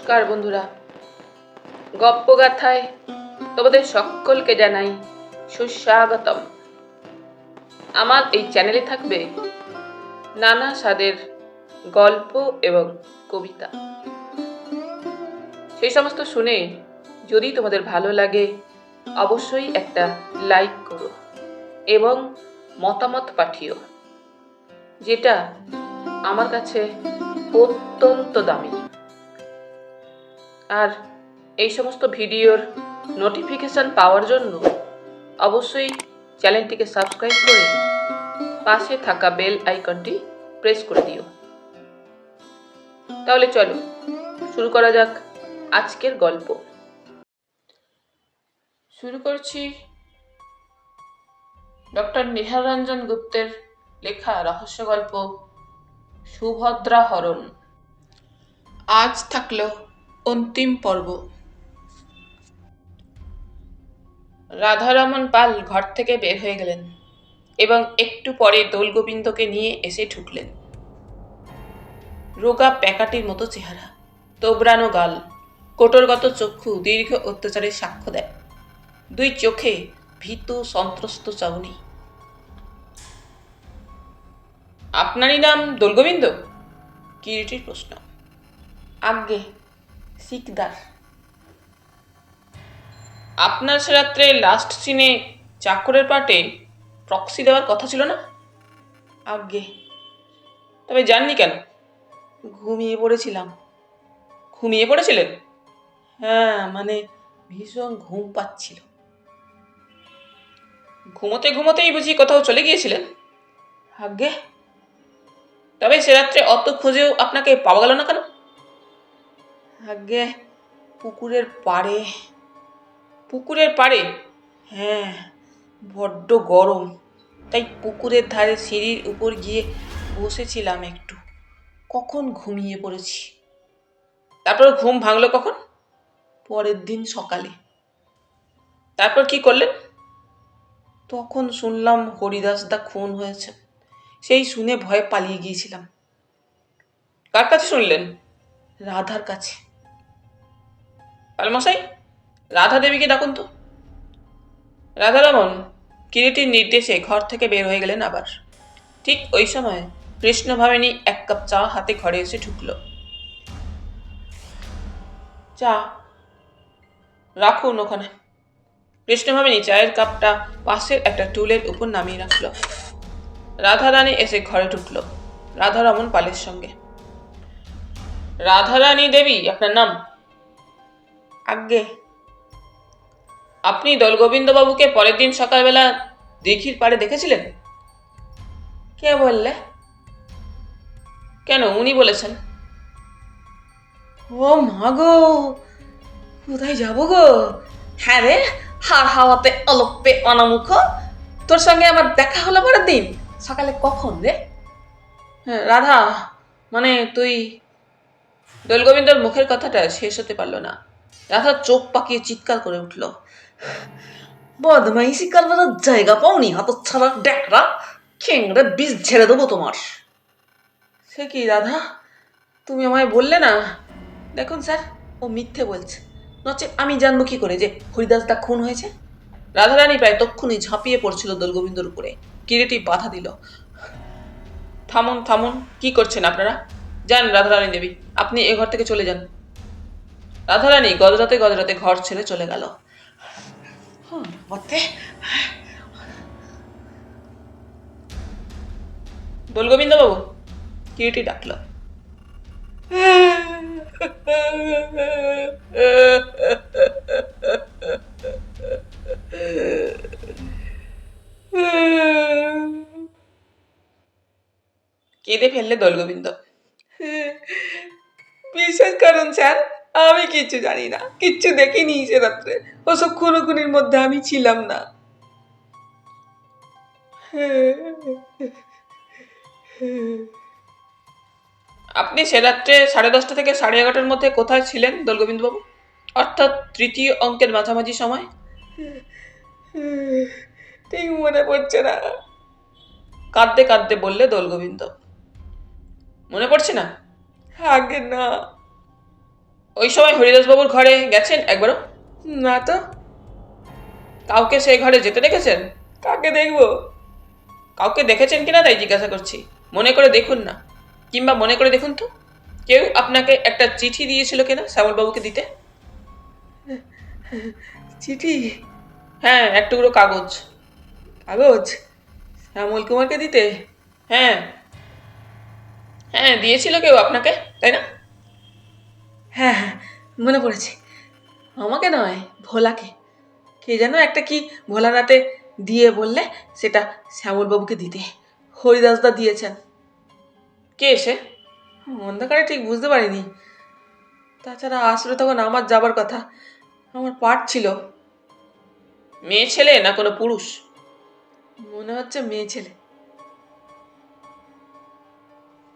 নমস্কার বন্ধুরা, গপ্পগাথায় তোমাদের সকলকে জানাই সুস্বাগতম। আমার এই চ্যানেলে থাকবে নানা স্বাদের গল্প এবং কবিতা। সেই সমস্ত শুনে যদি তোমাদের ভালো লাগে অবশ্যই একটা লাইক করো এবং মতামত পাঠিও, যেটা আমার কাছে অত্যন্ত দামি। আর এই সমস্ত ভিডিওর নোটিফিকেশন পাওয়ার জন্য অবশ্যই চ্যানেলটিকে সাবস্ক্রাইব করে পাশে থাকা বেল আইকনটি প্রেস করে দিও। তাহলে চলো শুরু করা যাক আজকের গল্প। শুরু করছি ডক্টর নিহাররঞ্জন গুপ্তের লেখা রহস্য গল্প সুভদ্রা হরণ। আজ থাকলো অন্তিম পর্ব। রাধারমন পাল ঘর থেকে বের হয়ে গেলেন এবং একটু পরে দোলগোবিন্দকে নিয়ে এসে ঢুকলেন। রোগা প্যাকাটির মতো চেহারা, তোবড়ানো গাল, কোটরগত চক্ষু দীর্ঘ অত্যাচারের সাক্ষ্য দেয়। দুই চোখে ভীত সন্ত্রস্ত চাউনি। আপনারই নাম দোলগোবিন্দ? কিরিটির প্রশ্ন। আজ্ঞে, শিকদার। আপনার সে রাত্রে লাস্ট সিনে চাকরের পার্টে প্রক্সি দেওয়ার কথা ছিল না? আজ্ঞে। তবে যাননি কেন? ঘুমিয়ে পড়েছিলাম। ঘুমিয়ে পড়েছিলেন? হ্যাঁ, মানে ভীষণ ঘুম পাচ্ছিল। ঘুমোতে ঘুমোতেই বুঝি কোথাও চলে গিয়েছিলেন? আজ্ঞে। তবে সে রাত্রে অত খুঁজেও আপনাকে পাওয়া গেল না কেন? আজ্ঞে, পুকুরের পাড়ে। পুকুরের পাড়ে? হ্যাঁ, বড্ড গরম, তাই পুকুরের ধারে সিঁড়ির উপর গিয়ে বসেছিলাম একটু, কখন ঘুমিয়ে পড়েছি। তারপর ঘুম ভাঙলো কখন? পরের দিন সকালে। তারপর কি করলেন? তখন শুনলাম হরিদাসদা খুন হয়েছে। সেই শুনে ভয়ে পালিয়ে গিয়েছিলাম। কার কাছে শুনলেন? রাধার কাছে। পালমশাই, রাধা দেবীকে ডাকুন তো। রাধারমন কিরিটির নির্দেশে ঘর থেকে বের হয়ে গেলেন আবার। ঠিক ওই সময় কৃষ্ণভামিনী এক কাপ চা হাতে ঘরে এসে ঢুকল। চা রাখুন ওখানে। কৃষ্ণভামিনী চায়ের কাপটা পাশের একটা টুলের উপর নামিয়ে রাখল। রাধারানী এসে ঘরে ঢুকল রাধারমন পালের সঙ্গে। রাধারানী দেবী আপনার নাম? আজ্ঞে। আপনি দোলগোবিন্দবাবুকে পরের দিন সকালবেলা দিঘির পাড়ে দেখেছিলেন? কে বললে? কেন, উনি বলেছেন। ও মা গো, কোথায় যাবো গো? হ্যাঁ রে, হাড় হাওয়াতে অলপে অনামুখ তোর সঙ্গে আমার দেখা হলো পরের দিন সকালে। কখন রে? রাধা, মানে তুই। দোলগোবিন্দর মুখের কথাটা শেষ হতে পারল না। রাধা চোখ পাকিয়ে চিৎকার করে উঠল। বদমাইশি করবার জায়গা পাওনি হতচ্ছাড়া ডেকরা, খেংড়ে বিষ ঝেড়ে দেবো তোমার। সে কি রাধা, তুমি আমায় বললে না? দেখুন স্যার, ও মিথ্যে বলছে, নচেৎ আমি জানবো কি করে যে হরিদাসদা খুন হয়েছে? রাধারানী প্রায় তক্ষুনি ঝাঁপিয়ে পড়ছিল দোলগোবিন্দর উপরে। কিরিটি বাধা দিল। থামুন থামুন, কি করছেন আপনারা? যান রাধারানী দেবী, আপনি এ ঘর থেকে চলে যান। রাধারানী গদরাতে গদরাতে ঘর ছেড়ে চলে গেল। দোলগোবিন্দবাবু, কিরিটি ডাকল। কেঁদে ফেললে দোলগোবিন্দ। বিশ্বাস করুন স্যার, আমি কিচ্ছু জানি না, কিচ্ছু দেখিনি সে রাত্রে। ওসব খুনোখুনির মধ্যে আমি ছিলাম না। আপনি সে রাত্রে 10:30 থেকে 11:30টার মধ্যে কোথায় ছিলেন দোলগোবিন্দবাবু? অর্থাৎ তৃতীয় অঙ্কের মাঝামাঝি সময়। ঠিক মনে পড়ছে না, কাঁদতে কাঁদতে বললে দোলগোবিন্দ। মনে পড়ছে না? আগে না। ওই সময় হরিদাসবাবুর ঘরে গেছেন একবারও? না তো। কাউকে সেই ঘরে যেতে দেখেছেন? কাকে দেখব? কাউকে দেখেছেন কিনা তাই জিজ্ঞাসা করছি। মনে করে দেখুন না, কিংবা মনে করে দেখুন তো, কেউ আপনাকে একটা চিঠি দিয়েছিল কিনা শ্যামলবাবুকে দিতে? চিঠি? হ্যাঁ, এক টুকরো কাগজ। কাগজ শ্যামল কুমারকে দিতে? হ্যাঁ হ্যাঁ, দিয়েছিল কেউ আপনাকে, তাই না? হ্যাঁ হ্যাঁ, মনে পড়েছে। আমাকে নয়, ভোলাকে। কে যেন একটা কি ভোলানাতে দিয়ে বললে সেটা শ্যামলবাবুকে দিতে। হরিদাসদা দিয়েছেন। কে এসে? অন্ধকারে ঠিক বুঝতে পারিনি। তাছাড়া আসলে তখন আমার যাবার কথা, আমার পাঠ ছিল। মেয়ে ছেলে না কোনো পুরুষ? মনে হচ্ছে মেয়ে ছেলে।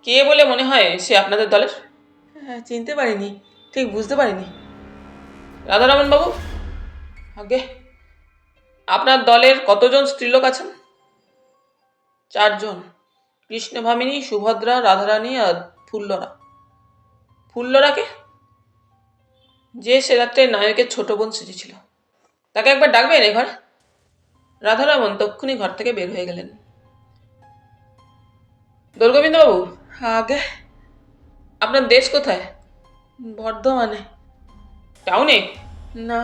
কে বলে মনে হয় সে আপনাদের দলের? হ্যাঁ, চিনতে পারিনি, ঠিক বুঝতে পারিনি। রাধারমণ বাবু? আগে আপনার দলের কতজন স্ত্রীলোক আছেন? 4 জন। কৃষ্ণভামিনী, সুভদ্রা, রাধারানী আর ফুল্লরা। ফুল্লরাকে? যে সে রাত্রে নায়কের ছোট বোন সেজেছিল। তাকে একবার ডাকবেন এ ঘরে। রাধারমণ তক্ষুনি ঘর থেকে বের হয়ে গেলেন। দোলগোবিন্দবাবু? আগে আপনার দেশ কোথায়? বর্ধমানে। টাউনে? না,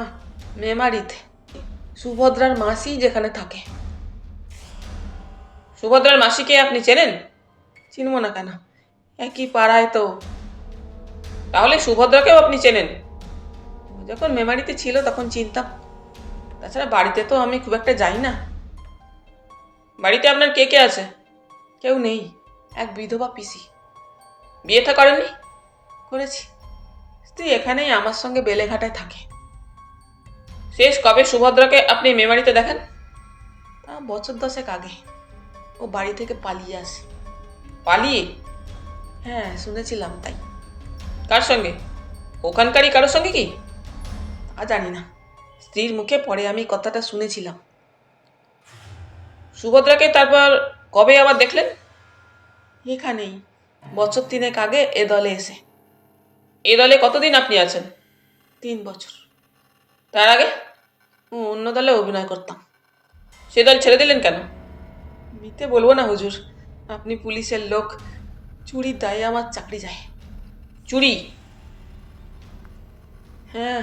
মেমারিতে। সুভদ্রার মাসি যেখানে থাকে। সুভদ্রার মাসিকে আপনি চেনেন? চিনব না কেন, একই পাড়ায় তো। তাহলে সুভদ্রাকেও আপনি চেনেন? যখন মেমারিতে ছিল তখন চিনতাম। তাছাড়া বাড়িতে তো আমি খুব একটা যাই না। বাড়িতে আপনার কে কে আছে? কেউ নেই, এক বিধবা পিসি। বিয়ে থা করেননি? করেছি। স্ত্রী এখানেই আমার সঙ্গে বেলেঘাটায় থাকে। শেষ কবে সুভদ্রাকে আপনি মেমারিতে দেখেন? তা বছর 10 আগে। ও বাড়ি থেকে পালিয়ে আসে। পালিয়ে? হ্যাঁ, শুনেছিলাম তাই। কার সঙ্গে? ওখানকারই কারোর সঙ্গে কি? তা জানি না, স্ত্রীর মুখে পরে আমি কথাটা শুনেছিলাম। সুভদ্রাকে তারপর কবে আবার দেখলেন? এখানেই, বছর 3 আগে এ দলে এসে। এ দলে কতদিন আপনি আছেন? 3 বছর। তার আগে? অন্য দলে অভিনয় করতাম। সে দল ছেড়ে দিলেন কেন? মিথ্যে বলবো না হুজুর, আপনি পুলিশের লোক। চুরির দায়ে আমার চাকরি যায়। চুরি? হ্যাঁ,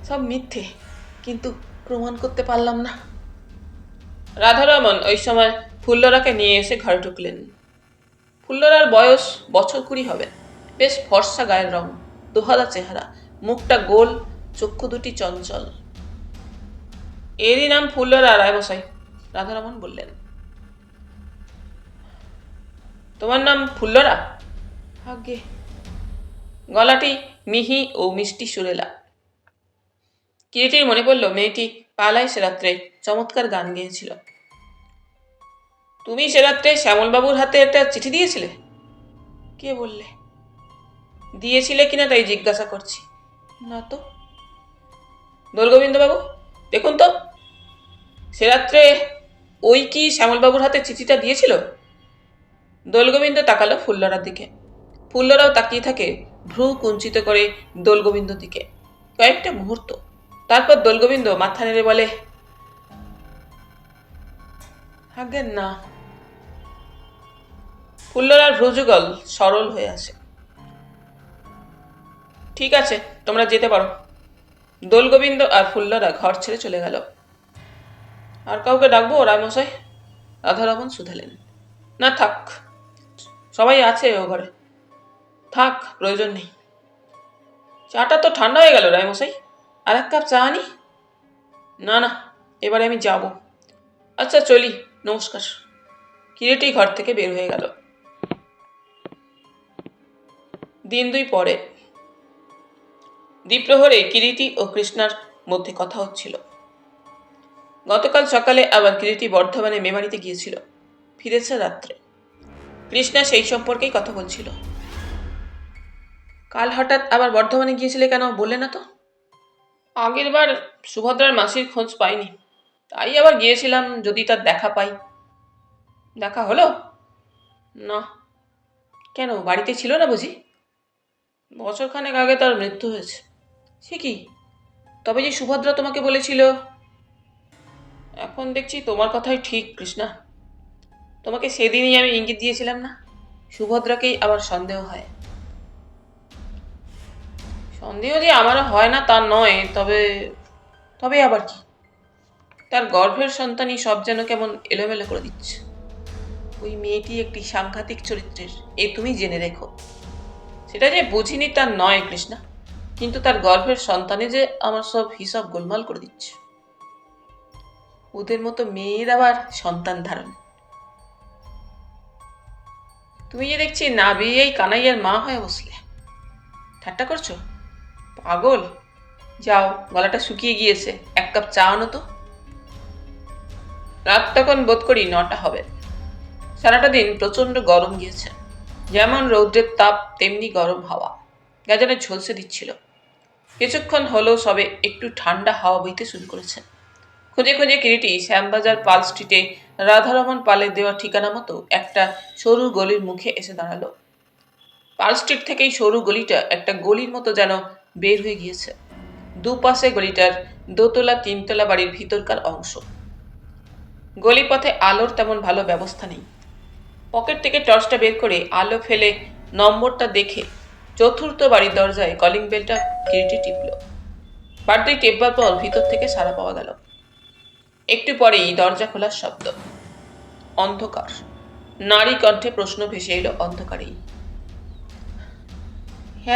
সব মিথ্যে, কিন্তু প্রমাণ করতে পারলাম না। রাধারমণ ওই সময় ফুল্লরাকে নিয়ে এসে ঘরে ঢুকলেন। ফুল্লরার বয়স বছর 20 হবে। বেশ ফর্সা গায়ের রং, দোহালা চেহারা, মুখটা গোল, চক্ষু দুটি চঞ্চল। এরই নাম ফুল্লরা রায়মশাই, রাধারমণ বললেন। তোমার নাম ফুল্লরা? আগে। গলাটি মিহি ও মিষ্টি সুরেলা। কিরিটির মনে পড়ল মেয়েটি পালায় সে রাত্রে চমৎকার গান গেয়েছিল। তুমি সে রাত্রে শ্যামলবাবুর হাতে একটা চিঠি দিয়েছিলে? কে বললে? দিয়েছিলে কিনা তাই জিজ্ঞাসা করছি। না তো। দোলগোবিন্দবাবু, দেখুন তো, সে রাত্রে ওই কি শ্যামলবাবুর হাতে চিঠিটা দিয়েছিল? দোলগোবিন্দ তাকালো ফুল্লরার দিকে। ফুল্লরাও তাকিয়ে থাকে ভ্রু কুঞ্চিত করে দোলগোবিন্দর দিকে কয়েকটা মুহূর্ত। তারপর দোলগোবিন্দ মাথা নেড়ে বলে, আগে না। ফুল্লরার ভ্রুযুগল সরল হয়ে আসে। ঠিক আছে, তোমরা যেতে পারো। দোলগোবিন্দ আর ফুল্লরা ঘর ছেড়ে চলে গেল। আর কাউকে ডাকবো রায়মশাই? রাধারমণ শুধালেন। না থাক, সবাই আছে ও ঘরে। থাক, প্রয়োজন নেই। চাটা তো ঠান্ডা হয়ে গেল রায়মশাই, আর 1 কাপ চা আনি? না না, এবারে আমি যাব। আচ্ছা চলি, নমস্কার। কিরিটি ঘর থেকে বের হয়ে গেল। দিন 2 পরে দ্বিপ্রহরে কিরিটি ও কৃষ্ণার মধ্যে কথা হচ্ছিল। গতকাল সকালে আবার কিরিটি বর্ধমানে মেমারিতে গিয়েছিল, ফিরেছে রাত্রে। কৃষ্ণা সেই সম্পর্কেই কথা বলছিল। কাল হঠাৎ আবার বর্ধমানে গিয়েছিলে কেন বললে না তো? আগের বার সুভদ্রার মাসির খোঁজ পাইনি, তাই আবার গিয়েছিলাম যদি তার দেখা পাই। দেখা হলো? না। কেন, বাড়িতে ছিল না বুঝি? বছরখানেক আগে তার মৃত্যু হয়েছে। সে কি? তবে যে সুভদ্রা তোমাকে বলেছিল। এখন দেখছি তোমার কথাই ঠিক কৃষ্ণা। তোমাকে সেদিনই আমি ইঙ্গিত দিয়েছিলাম না? সুভদ্রাকেই আবার সন্দেহ হয়। সন্দেহ যে আমারও হয় না তা নয়, তবে তবে আবার কি? তার গর্ভের সন্তানই সব যেন কেমন এলোমেলো করে দিচ্ছে। ওই মেয়েটি একটি সাংঘাতিক চরিত্রের, এ তুমি জেনে রেখো। সেটা যে বুঝিনি তা নয় কৃষ্ণা, কিন্তু তার গর্ভের সন্তানে যে আমার সব হিসাব গোলমাল করে দিচ্ছে। ওদের মতো মেয়ের আবার সন্তান ধারণ। তুমি যে দেখছি না বিয়েই কানাইয়ার মা হয়ে বসলে। ঠাট্টা করছো? পাগল! যাও, গলাটা শুকিয়ে গিয়েছে, এক কাপ চা আনো তো। রাত তখন বোধ করি 9টা হবে। সারাটা দিন প্রচন্ড গরম গিয়েছে। যেমন রৌদ্রের তাপ তেমনি গরম হাওয়া গাজনে ঝলসে দিচ্ছিল। কিছুক্ষণ হলো সবে একটু ঠান্ডা হাওয়া বইতে শুরু করেছে। খুঁজে খুঁজে কিরিটি শ্যামবাজার পাল স্ট্রিটে রাধারমন পালের দেওয়া ঠিকানা মতো একটা সরু গলির মুখে এসে দাঁড়ালো। পাল স্ট্রিট থেকেই সরু গলিটা একটা গলির মতো যেন বের হয়ে গিয়েছে। দুপাশে গলিটার দোতলা তিনতলা বাড়ির ভিতরকার অংশ। গলিপথে আলোর তেমন ভালো ব্যবস্থা নেই। পকেট থেকে টর্চটা বের করে আলো ফেলে নম্বরটা দেখে চতুর্থ বাড়ির দরজায় কলিং বেলটা কিরিটি টিপল। বাড়তি টেপবার পর ভিতর থেকে সাড়া পাওয়া গেল। একটু পরেই দরজা খোলার শব্দ। অন্ধকার। নারী কণ্ঠে প্রশ্ন ভেসে এলো অন্ধকারেই।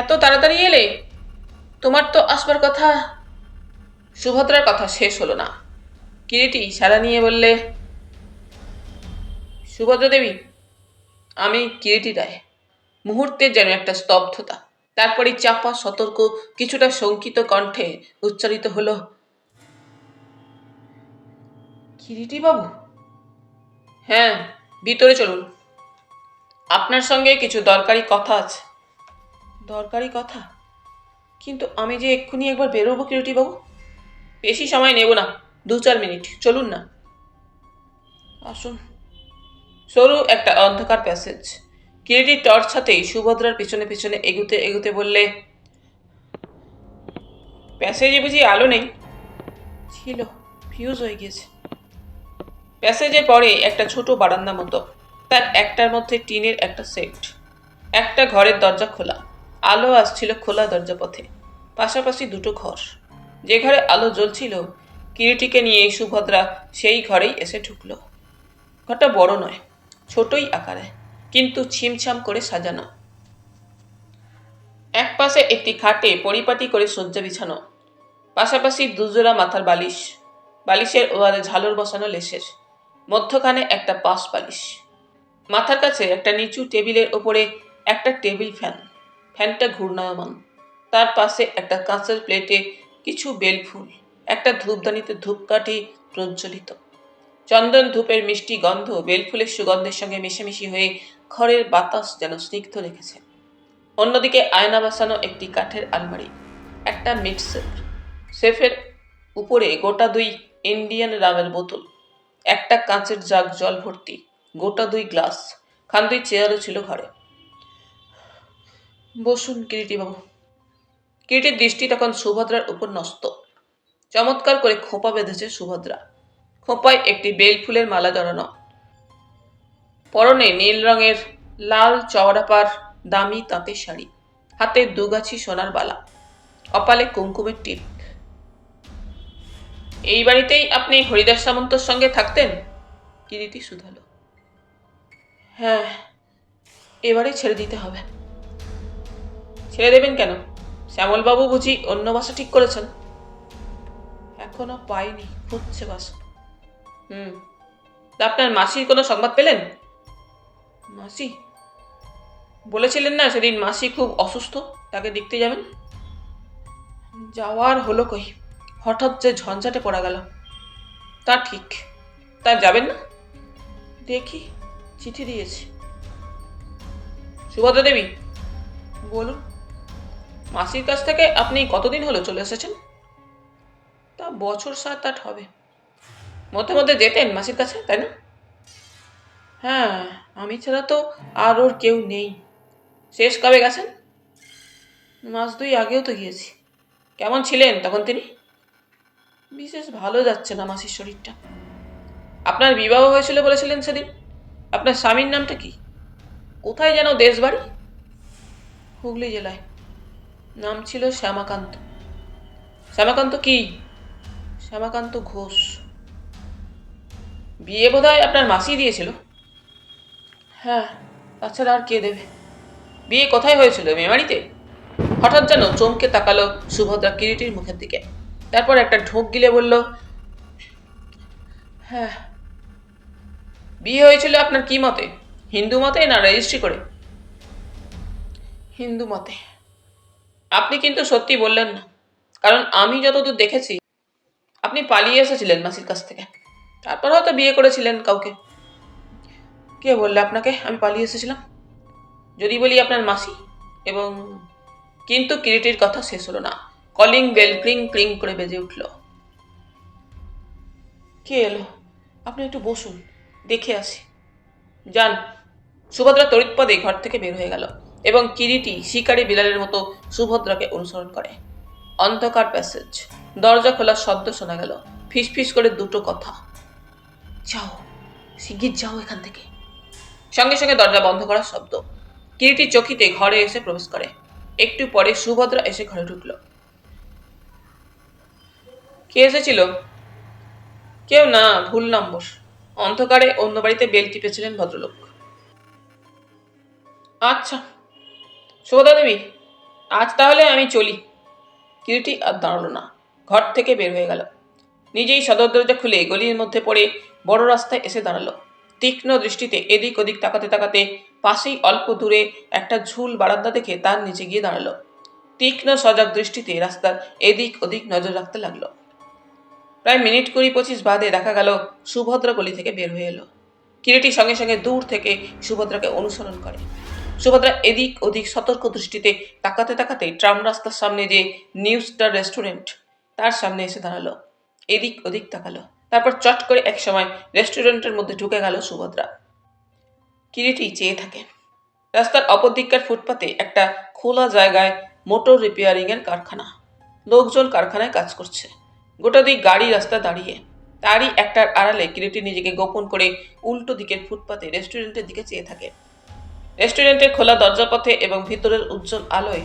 এত তাড়াতাড়ি এলে? তোমার তো আসবার কথা। সুভদ্রার কথা শেষ হলো না। কিরিটি সাড়া নিয়ে বললে, সুভদ্রা দেবী, আমি কিরিটি রায়। মুহূর্তের যেন একটা স্তব্ধতা, তারপরে চাপা সতর্ক কিছুটা শঙ্কিত কণ্ঠে উচ্চারিত হলো, কিরিটি বাবু? হ্যাঁ, ভিতরে চলুন, আপনার সঙ্গে কিছু দরকারি কথা আছে। দরকারি কথা? কিন্তু আমি যে এক্ষুনি একবার বেরোবো কিরিটি বাবু। বেশি সময় নেব না, 2-4 মিনিট, চলুন না। আসুন। সরু একটা অন্ধকার প্যাসেজ। কিরিটি টর্চ হাতেই সুভদ্রার পিছনে পিছনে এগুতে এগুতে বললে, প্যাসেজে বুঝি আলো নেই? ছিল, ফিউজ হয়ে গিয়েছে। প্যাসেজের পরে একটা ছোট বারান্দা মতো, তার একটার মধ্যে টিনের একটা সেট। একটা ঘরের দরজা খোলা, আলো আসছিল খোলা দরজা পথে। পাশাপাশি দুটো ঘর। যে ঘরে আলো জ্বলছিল, কিরিটিকে নিয়ে সুভদ্রা সেই ঘরেই এসে ঢুকল। ঘরটা বড় নয়, ছোটই আকারে, কিন্তু ছিমছাম করে সাজানো। এক পাশে একটি খাটে পরিপাটি করে শয্যা বিছানো, পাশাপাশি দুজোড়া মাথার বালিশ, বালিশের ওয়ালে ঝালর বসানো লেসের, মধ্যখানে একটা পাশ বালিশ। মাথার কাছে একটা নিচু টেবিলের ওপরে একটা টেবিল ফ্যান, ফ্যানটা ঘূর্ণায়মান। তার পাশে একটা কাঁচের প্লেটে কিছু বেলফুল, একটা ধূপদানিতে ধূপকাঠি প্রজ্বলিত। চন্দন ধূপের মিষ্টি গন্ধ বেলফুলের সুগন্ধের সঙ্গে মিশেমিশি হয়ে ঘরের বাতাস যেন স্নিগ্ধ রেখেছে। অন্যদিকে আয়না বসানো একটি কাঠের আলমারি, একটা মিট সেফ, সেফের উপরে গোটা 2 ইন্ডিয়ান রামের বোতল, একটা কাঁচের জাগ জল ভর্তি, গোটা 2 গ্লাস, খান 2 চেয়ারও ছিল ঘরে। বসুন কিরিটি বাবু। কিরিটির দৃষ্টি তখন সুভদ্রার উপর ন্যস্ত। চমৎকার করে খোঁপা বেঁধেছে সুভদ্রা। খোঁপায় একটি বেল ফুলের মালা জড়ানো। পরনে নীল রঙের লাল চওড়াপার দামি তাঁতের শাড়ি, হাতে 2 গাছি সোনার বালা, কপালে কুমকুমের টিপ। এই বাড়িতেই আপনি হরিদাস সামন্তর সঙ্গে থাকতেন? কিরিটি শুধালো। হ্যাঁ, এবারে ছেড়ে দিতে হবে। ছেড়ে দেবেন কেন? শ্যামলবাবু বুঝি অন্য বাসা ঠিক করেছেন? এখনো পাইনি, খুঁজছে বাসা। তা আপনার মাসির কোনো সংবাদ পেলেন? মাসি? বলেছিলেন না সেদিন মাসি খুব অসুস্থ, তাকে দেখতে যাবেন। যাওয়ার হলো কই, হঠাৎ যে ঝঞ্ঝাটে পড়া গেল। তা ঠিক, তা যাবেন না? দেখি, চিঠি দিয়েছি। সুভদ্রা দেবী, বলুন। মাসির কাছ থেকে আপনি কতদিন হলো চলে এসেছেন? তা বছর 7-8 হবে। মধ্যে মধ্যে যেতেন মাসির কাছে, তাই না? হ্যাঁ, আমি ছাড়া তো আর ওর কেউ নেই। শেষ কবে গেছেন? মাস দুই আগেও তো গিয়েছি। কেমন ছিলেন তখন তিনি? বিশেষ ভালো যাচ্ছে না মাসির শরীরটা। আপনার বিবাহ হয়েছিল বলেছিলেন সেদিন। আপনার স্বামীর নামটা কি? কোথায় যেন দেশ বাড়ি? হুগলি জেলায়। নাম ছিল শ্যামাকান্ত। শ্যামাকান্ত কি? শ্যামাকান্ত ঘোষ। বিয়ে বোধহয় আপনার মাসি দিয়েছিল। হ্যাঁ, তাছাড়া আর কে দেবে? বিয়ে কোথায় হয়েছিল, মেমারিতে? হঠাৎ যেন চমকে তাকালো সুভদ্রা কিরিটির মুখের দিকে। তারপর একটা ঢোক গিলে বলল, হ্যাঁ। বিয়ে হয়েছিল আপনার কি মতে? হিন্দু মতে না রেজিস্ট্রি করে? হিন্দু মতে। আপনি কিন্তু সত্যি বললেন না, কারণ আমি যতদূর দেখেছি আপনি পালিয়ে এসেছিলেন মাসির কাছ থেকে। তারপর হয়তো বিয়ে করেছিলেন কাউকে। কে বললে আপনাকে আমি পালিয়ে এসেছিলাম? যদি বলি আপনার মাসি। এবং কিন্তু কিরিটির কথা শেষ হলো না। কলিং বেল ক্লিং ক্লিং করে বেজে উঠল। কে এলো? আপনি একটু বসুন, দেখে আসি। যান। সুভদ্রা তড়িৎপদে ঘর থেকে বের হয়ে গেল এবং কিরিটি শিকারী বিড়ালের মতো সুভদ্রাকে অনুসরণ করে। অন্ধকার প্যাসেজ। দরজা খোলার শব্দ শোনা গেল। ফিসফিস করে দুটো কথা, যাও, শিগগির যাও এখান থেকে। সঙ্গে সঙ্গে দরজা বন্ধ করার শব্দ। কিরিটি চকিতে ঘরে এসে প্রবেশ করে। একটু পরে সুভদ্রা এসে ঘরে ঢুকল। কে এসেছিল? কেউ না, ভুল নম্বর। অন্ধকারে অন্য বাড়িতে বেল টিপেছিলেন ভদ্রলোক। আচ্ছা সুভদ্রা দেবী, আজ তাহলে আমি চলি। কিরিটি আর দাঁড়ালো না, ঘর থেকে বের হয়ে গেল। নিজেই সদর দরজা খুলে গলির মধ্যে পড়ে বড় রাস্তায় এসে দাঁড়ালো। তীক্ষ্ণ দৃষ্টিতে এদিক ওদিক তাকাতে তাকাতে পাশেই অল্প দূরে একটা ঝুল বারান্দা দেখে তার নিচে গিয়ে দাঁড়ালো। তীক্ষ্ণ সজাগ দৃষ্টিতে রাস্তার এদিক ওদিক নজর রাখতে লাগলো। প্রায় মিনিট 20-25 বাদে দেখা গেল সুভদ্রা গলি থেকে বের হয়ে এলো। কিরিটি সঙ্গে সঙ্গে দূর থেকে সুভদ্রাকে অনুসরণ করে। সুভদ্রা এদিক ওদিক সতর্ক দৃষ্টিতে তাকাতে তাকাতে ট্রাম রাস্তার সামনে যে নিউ স্টার রেস্টুরেন্ট, তার সামনে এসে দাঁড়ালো। এদিক ওদিক তাকালো, তারপর চট করে এক সময় রেস্টুরেন্টের মধ্যে ঢুকে গেল সুভদ্রা। কিরিটি চেয়ে থাকে। রাস্তার অপর দিককার ফুটপাতে একটা খোলা জায়গায় মোটর রিপেয়ারিং এর কারখানা। লোকজন কারখানায় কাজ করছে। গোটা দিক গাড়ি রাস্তা দাঁড়িয়ে। তারই একটার আড়ালে কিরিটি নিজেকে গোপন করে উল্টো দিকের ফুটপাতে রেস্টুরেন্টের দিকে চেয়ে থাকে। রেস্টুরেন্টের খোলা দরজাপথে এবং ভিতরের উজ্জ্বল আলোয়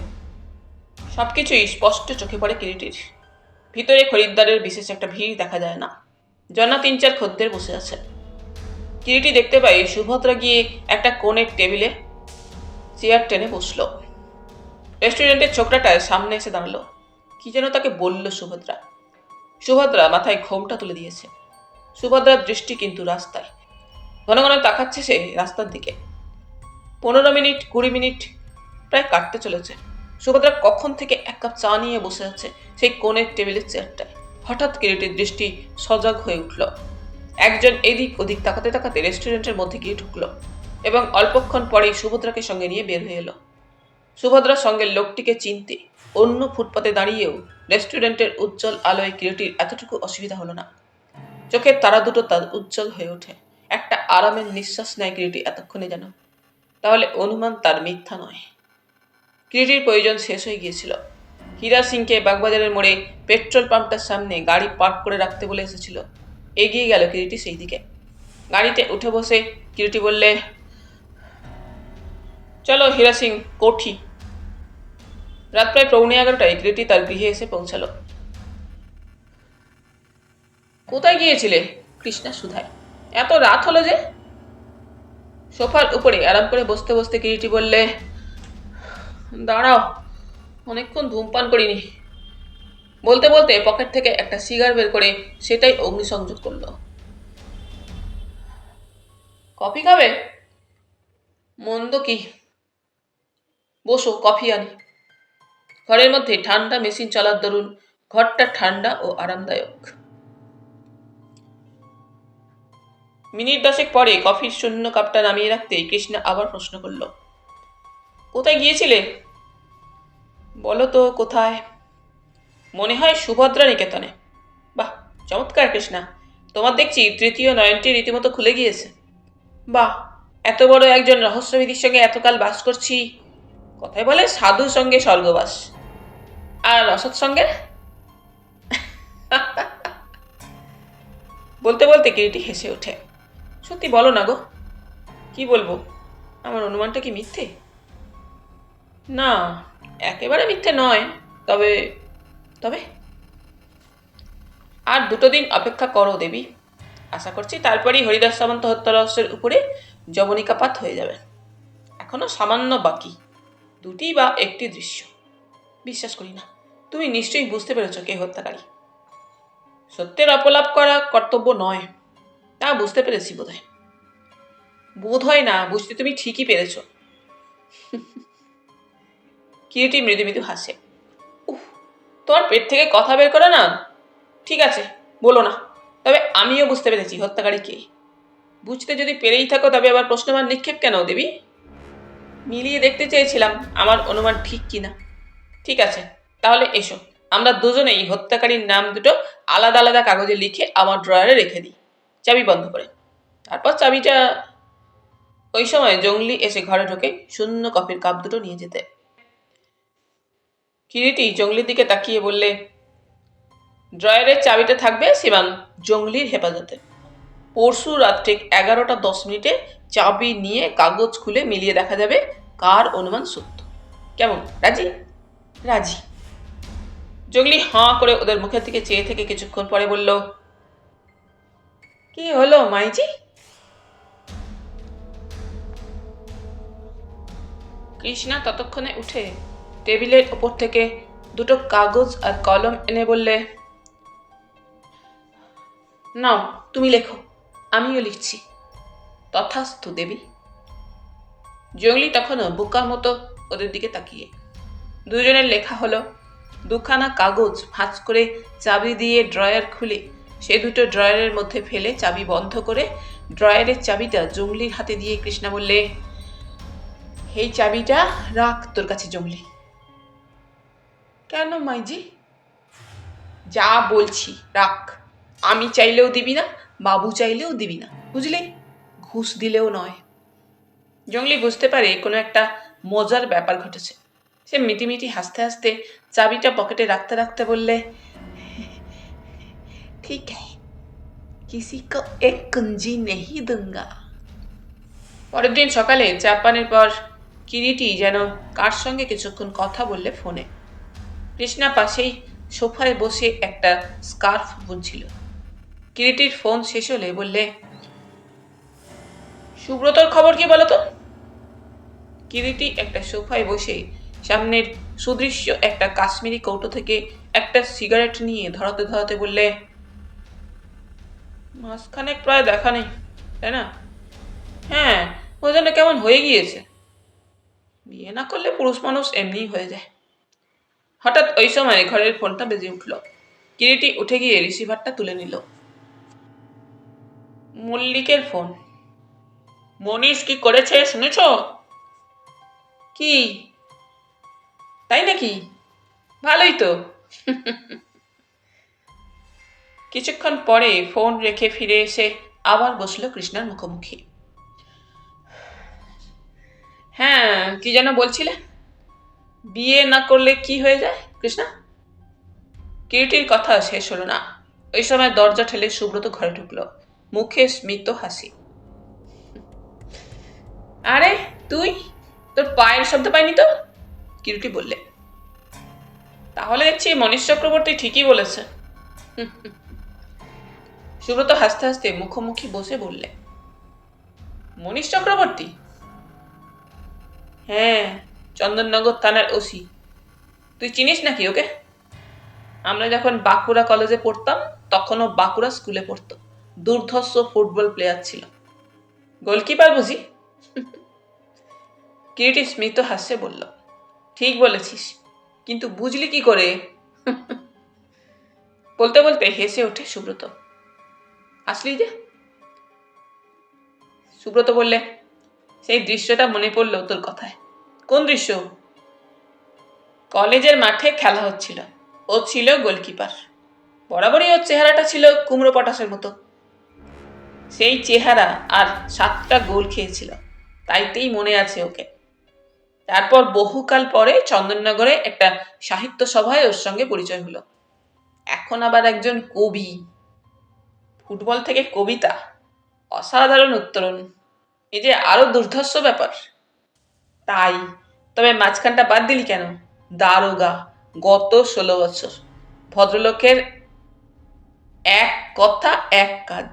সবকিছুই স্পষ্ট চোখে পড়ে কিরিটির। ভিতরে খরিদ্দারের বিশেষ একটা ভিড় দেখা যায় না। জনা 3-4 খদ্দের বসে আছে। কিরিটি দেখতে পাই সুভদ্রা গিয়ে একটা কোণের টেবিলে চেয়ার টেনে বসল। রেস্টুরেন্টের ছোকরাটায় সামনে এসে দাঁড়ালো। কি যেন তাকে বলল সুভদ্রা। সুভদ্রা মাথায় ঘোমটা তুলে দিয়েছে। সুভদ্রার দৃষ্টি কিন্তু রাস্তায়। ঘন ঘন তাকাচ্ছে সে রাস্তার দিকে। 15 মিনিট 20 মিনিট প্রায় কাটতে চলেছে। সুভদ্রা কখন থেকে এক কাপ চা নিয়ে বসে আছে সেই কোণের টেবিলের চেয়ারটায়। হঠাৎ কিরিটির দৃষ্টি সজাগ হয়ে উঠল। একজন এদিক ওদিক তাকাতে তাকাতে রেস্টুরেন্টের মধ্যে গিয়ে ঢুকলো এবং অল্পক্ষণ পরেই সুভদ্রাকে সঙ্গে নিয়ে বের হয়ে এলো। সুভদ্রার সঙ্গে লোকটিকে চিনতে অন্য ফুটপাতে দাঁড়িয়েও রেস্টুরেন্টের উজ্জ্বল আলোয় কিরিটির এতটুকু অসুবিধা হলো না। চোখের তারা দুটো তার উজ্জ্বল হয়ে ওঠে। একটা আরামের নিঃশ্বাস নেয় কিরিটি এতক্ষণে যেন। তাহলে অনুমান তার মিথ্যা নয়। কিরিটির প্রয়োজন শেষ হয়ে গিয়েছিল। হীরা সিংকে বাগবাজারের মোড়ে পেট্রোল পাম্পটার সামনে গাড়ি পার্ক করে রাখতে বলে এসেছিল। এগিয়ে গেল কিরিটি সেই দিকে। গাড়িতে উঠে বসে কিরিটি বললে, চলো হীরা সিং কোঠি। রাত প্রায় 11:15 কিরিটি তার গৃহে এসে পৌঁছালো। কোথায় গিয়েছিলে? কৃষ্ণা সুধায়। এত রাত হলো যে? সোফার উপরে আরাম করে বসতে বসতে কিরিটি বললে, দাঁড়াও, অনেকক্ষণ ধূমপান করিনি। বলতে বলতে পকেট থেকে একটা সিগার বের করে সেটাই অগ্নিসংযোগ করলো। কফি খাবে? মন্দ কি, বসো কফি আনি। ঘরের মধ্যে ঠান্ডা মেশিন চলার দরুন ঘরটা ঠান্ডা ও আরামদায়ক। মিনিট 10 পরে কফির শূন্য কাপটা নামিয়ে রাখতেই কৃষ্ণা আবার প্রশ্ন করল, কোথায় গিয়েছিলে? বলো তো কোথায়? মনে হয় সুভদ্রা নিকেতনে। বাহ, চমৎকার কৃষ্ণা, তোমার দেখছি তৃতীয় নয়নটি রীতিমতো খুলে গিয়েছে। বাহ, এত বড় একজন রহস্যবিধির সঙ্গে এতকাল বাস করছি, কথায় বলে সাধু সঙ্গে স্বর্গবাস, আর অসৎ সঙ্গে। বলতে বলতে কিরিটি হেসে ওঠে। সত্যি বলো না গো, কি বলবো? আমার অনুমানটা কি মিথ্যে? না, একেবারে মিথ্যে নয়। তবে তবে আর 2 দিন অপেক্ষা করো দেবী। আশা করছি তারপরই হরিদাস সামন্ত হত্যা রহস্যের উপরে যবনিকাপাত হয়ে যাবে। এখনো সামান্য বাকি, 2টি বা 1টি দৃশ্য। বিশ্বাস করি না। তুমি নিশ্চয়ই বুঝতে পেরেছ কে হত্যাকারী। সত্যের অপলাপ করা কর্তব্য নয়, তা বুঝতে পেরেছি বোধহয়। বোধহয় না, বুঝতে তুমি ঠিকই পেরেছ। কিরিটি মৃদু মৃদু হাসে। উহ, তোমার পেট থেকে কথা বের করো না। ঠিক আছে, বলো না। তবে আমিও বুঝতে পেরেছি হত্যাকারী কে। বুঝতে যদি পেরেই থাকো তবে আবার প্রশ্নমান নিক্ষেপ কেন দেবী? মিলিয়ে দেখতে চেয়েছিলাম আমার অনুমান ঠিক কিনা। ঠিক আছে, তাহলে এসো, আমরা দুজনেই হত্যাকারীর নাম দুটো আলাদা আলাদা কাগজে লিখে আমার ড্রয়ারে রেখে দিই, চাবি বন্ধ করে। তারপর চাবিটা। ওই সময় জঙ্গলি এসে ঘরে ঢোকে শূন্য কফির কাপ দুটো নিয়ে যেতে। কিরিটি জঙ্গলির দিকে তাকিয়ে বললে, ড্রয়ারের চাবিটা থাকবে সীমান জঙ্গলির হেফাজতে। পরশু রাত ঠিক 11টা 10 মিনিটে চাবি নিয়ে কাগজ খুলে মিলিয়ে দেখা যাবে কার অনুমান সত্য। কেমন, রাজি? রাজি। জঙ্গলি হাঁ করে ওদের মুখের দিকে চেয়ে থেকে কিছুক্ষণ পরে বলল, কি হলো মাইজি? কৃষ্ণা ততক্ষণে উঠে টেবিলের ওপর থেকে 2টো কাগজ আর কলম এনে বললে, নাও তুমি লেখো, আমিও লিখছি। তথাস্তু দেবী। জঙ্গলি তখনও বোকার মতো ওদের দিকে তাকিয়ে। দুজনের লেখা হলো। 2খানা কাগজ ভাঁজ করে চাবি দিয়ে ড্রয়ার খুলে সে 2টো ড্রয়ারের মধ্যে ফেলে চাবি বন্ধ করে ড্রয়ারের চাবিটা জঙ্গলির হাতে দিয়ে কৃষ্ণা বললে, এই চাবিটা রাখ তোর কাছে জঙ্গলি। কেন মাইজি? যা বলছি রাখ। আমি চাইলেও দিবি না, বাবু চাইলেও দিবি না, বুঝলি? ঘুষ দিলেও নয়। জঙ্গলি বুঝতে পারে কোনো একটা মজার ব্যাপার ঘটেছে। সে মিটিমিটি হাসতে হাসতে চাবিটা পকেটে রাখতে রাখতে বললে, ঠিক है, किसी को एक कुंजी नहीं दूंगा। পরের দিন সকালে চা পানের পর কিরিটি যেন কার সঙ্গে কিছুক্ষণ কথা বললে ফোনে। কৃষ্ণা পাশেই সোফায় বসে একটা স্কার্ফ বুনছিল। কিরিটির ফোন শেষ হলে বললে, সুব্রতর খবর কি বলতো? কিরিটি একটা সোফায় বসে সামনের সুদৃশ্য একটা কাশ্মীরি কৌটো থেকে একটা সিগারেট নিয়ে ধরাতে ধরাতে বললে, মাসখানেক প্রায় দেখা নেই, তাই না? হ্যাঁ, ও যেন কেমন হয়ে গিয়েছে। বিয়ে না করলে পুরুষ মানুষ এমনিই হয়ে যায়। হঠাৎ ওই সময় ঘরের ফোনটা বেজে উঠল। কিরিটি উঠে গিয়ে রিসিভারটা তুলে নিল। মল্লিকের ফোন। মনীষ কি করেছে শুনেছ? কি? তাই নাকি? ভালোই তো। কিছুক্ষণ পরে ফোন রেখে ফিরে এসে আবার বসলো কৃষ্ণার মুখোমুখি। হ্যাঁ, কি যেন বলছিলে? বিয়ে না করলে কি হয়ে যায় কৃষ্ণা? কিরিটির কথা শেষ হলো না। ওই সময় দরজা ঠেলে সুব্রত ঘরে ঢুকলো, মুখে স্মিত হাসি। আরে তুই, তোর পায়ের শব্দ পাইনি তো? কিরিটি বললে। তাহলে দেখছি মনীষ চক্রবর্তী ঠিকই বলেছে। সুব্রত হাসতে হাসতে মুখোমুখি বসে বললে, মনীষ চক্রবর্তী? হ্যাঁ, চন্দননগর থানার ওসি। তুই চিনিস নাকি ওকে? আমরা যখন বাঁকুড়া কলেজে পড়তাম তখনও বাঁকুড়া স্কুলে পড়তো। দুর্ধর্ষ ফুটবল প্লেয়ার ছিল। গোলকিপার বুঝি? কিরিটি স্মিত হাসে বলল, ঠিক বলেছিস, কিন্তু বুঝলি কি করে? বলতে বলতে হেসে ওঠে সুব্রত। আসলি যে? সুব্রত বললে, সেই দৃশ্যটা মনে পড়লো তোর কথায়। কোন দৃশ্য? কলেজের মাঠে খেলা হচ্ছিল, ও ছিল গোলকিপার। বরাবরই ওর চেহারাটা ছিল কুমড়ো পটাশের মতো। সেই চেহারা আর 7টা গোল খেয়েছিল, তাইতেই মনে আছে ওকে। তারপর বহুকাল পরে চন্দননগরে একটা সাহিত্য সভায় ওর সঙ্গে পরিচয় হলো। এখন আবার একজন কবি, ফুটবল থেকে কবিতা, অসাধারণ উত্তরণ। এই যে আরো দুর্ধর্ষ ব্যাপার। তাই, তবে মাঝখানটা বাদ দিলি কেন? দারোগা, গত 16 বছর, ভদ্রলোকের এক কথা এক কাজ,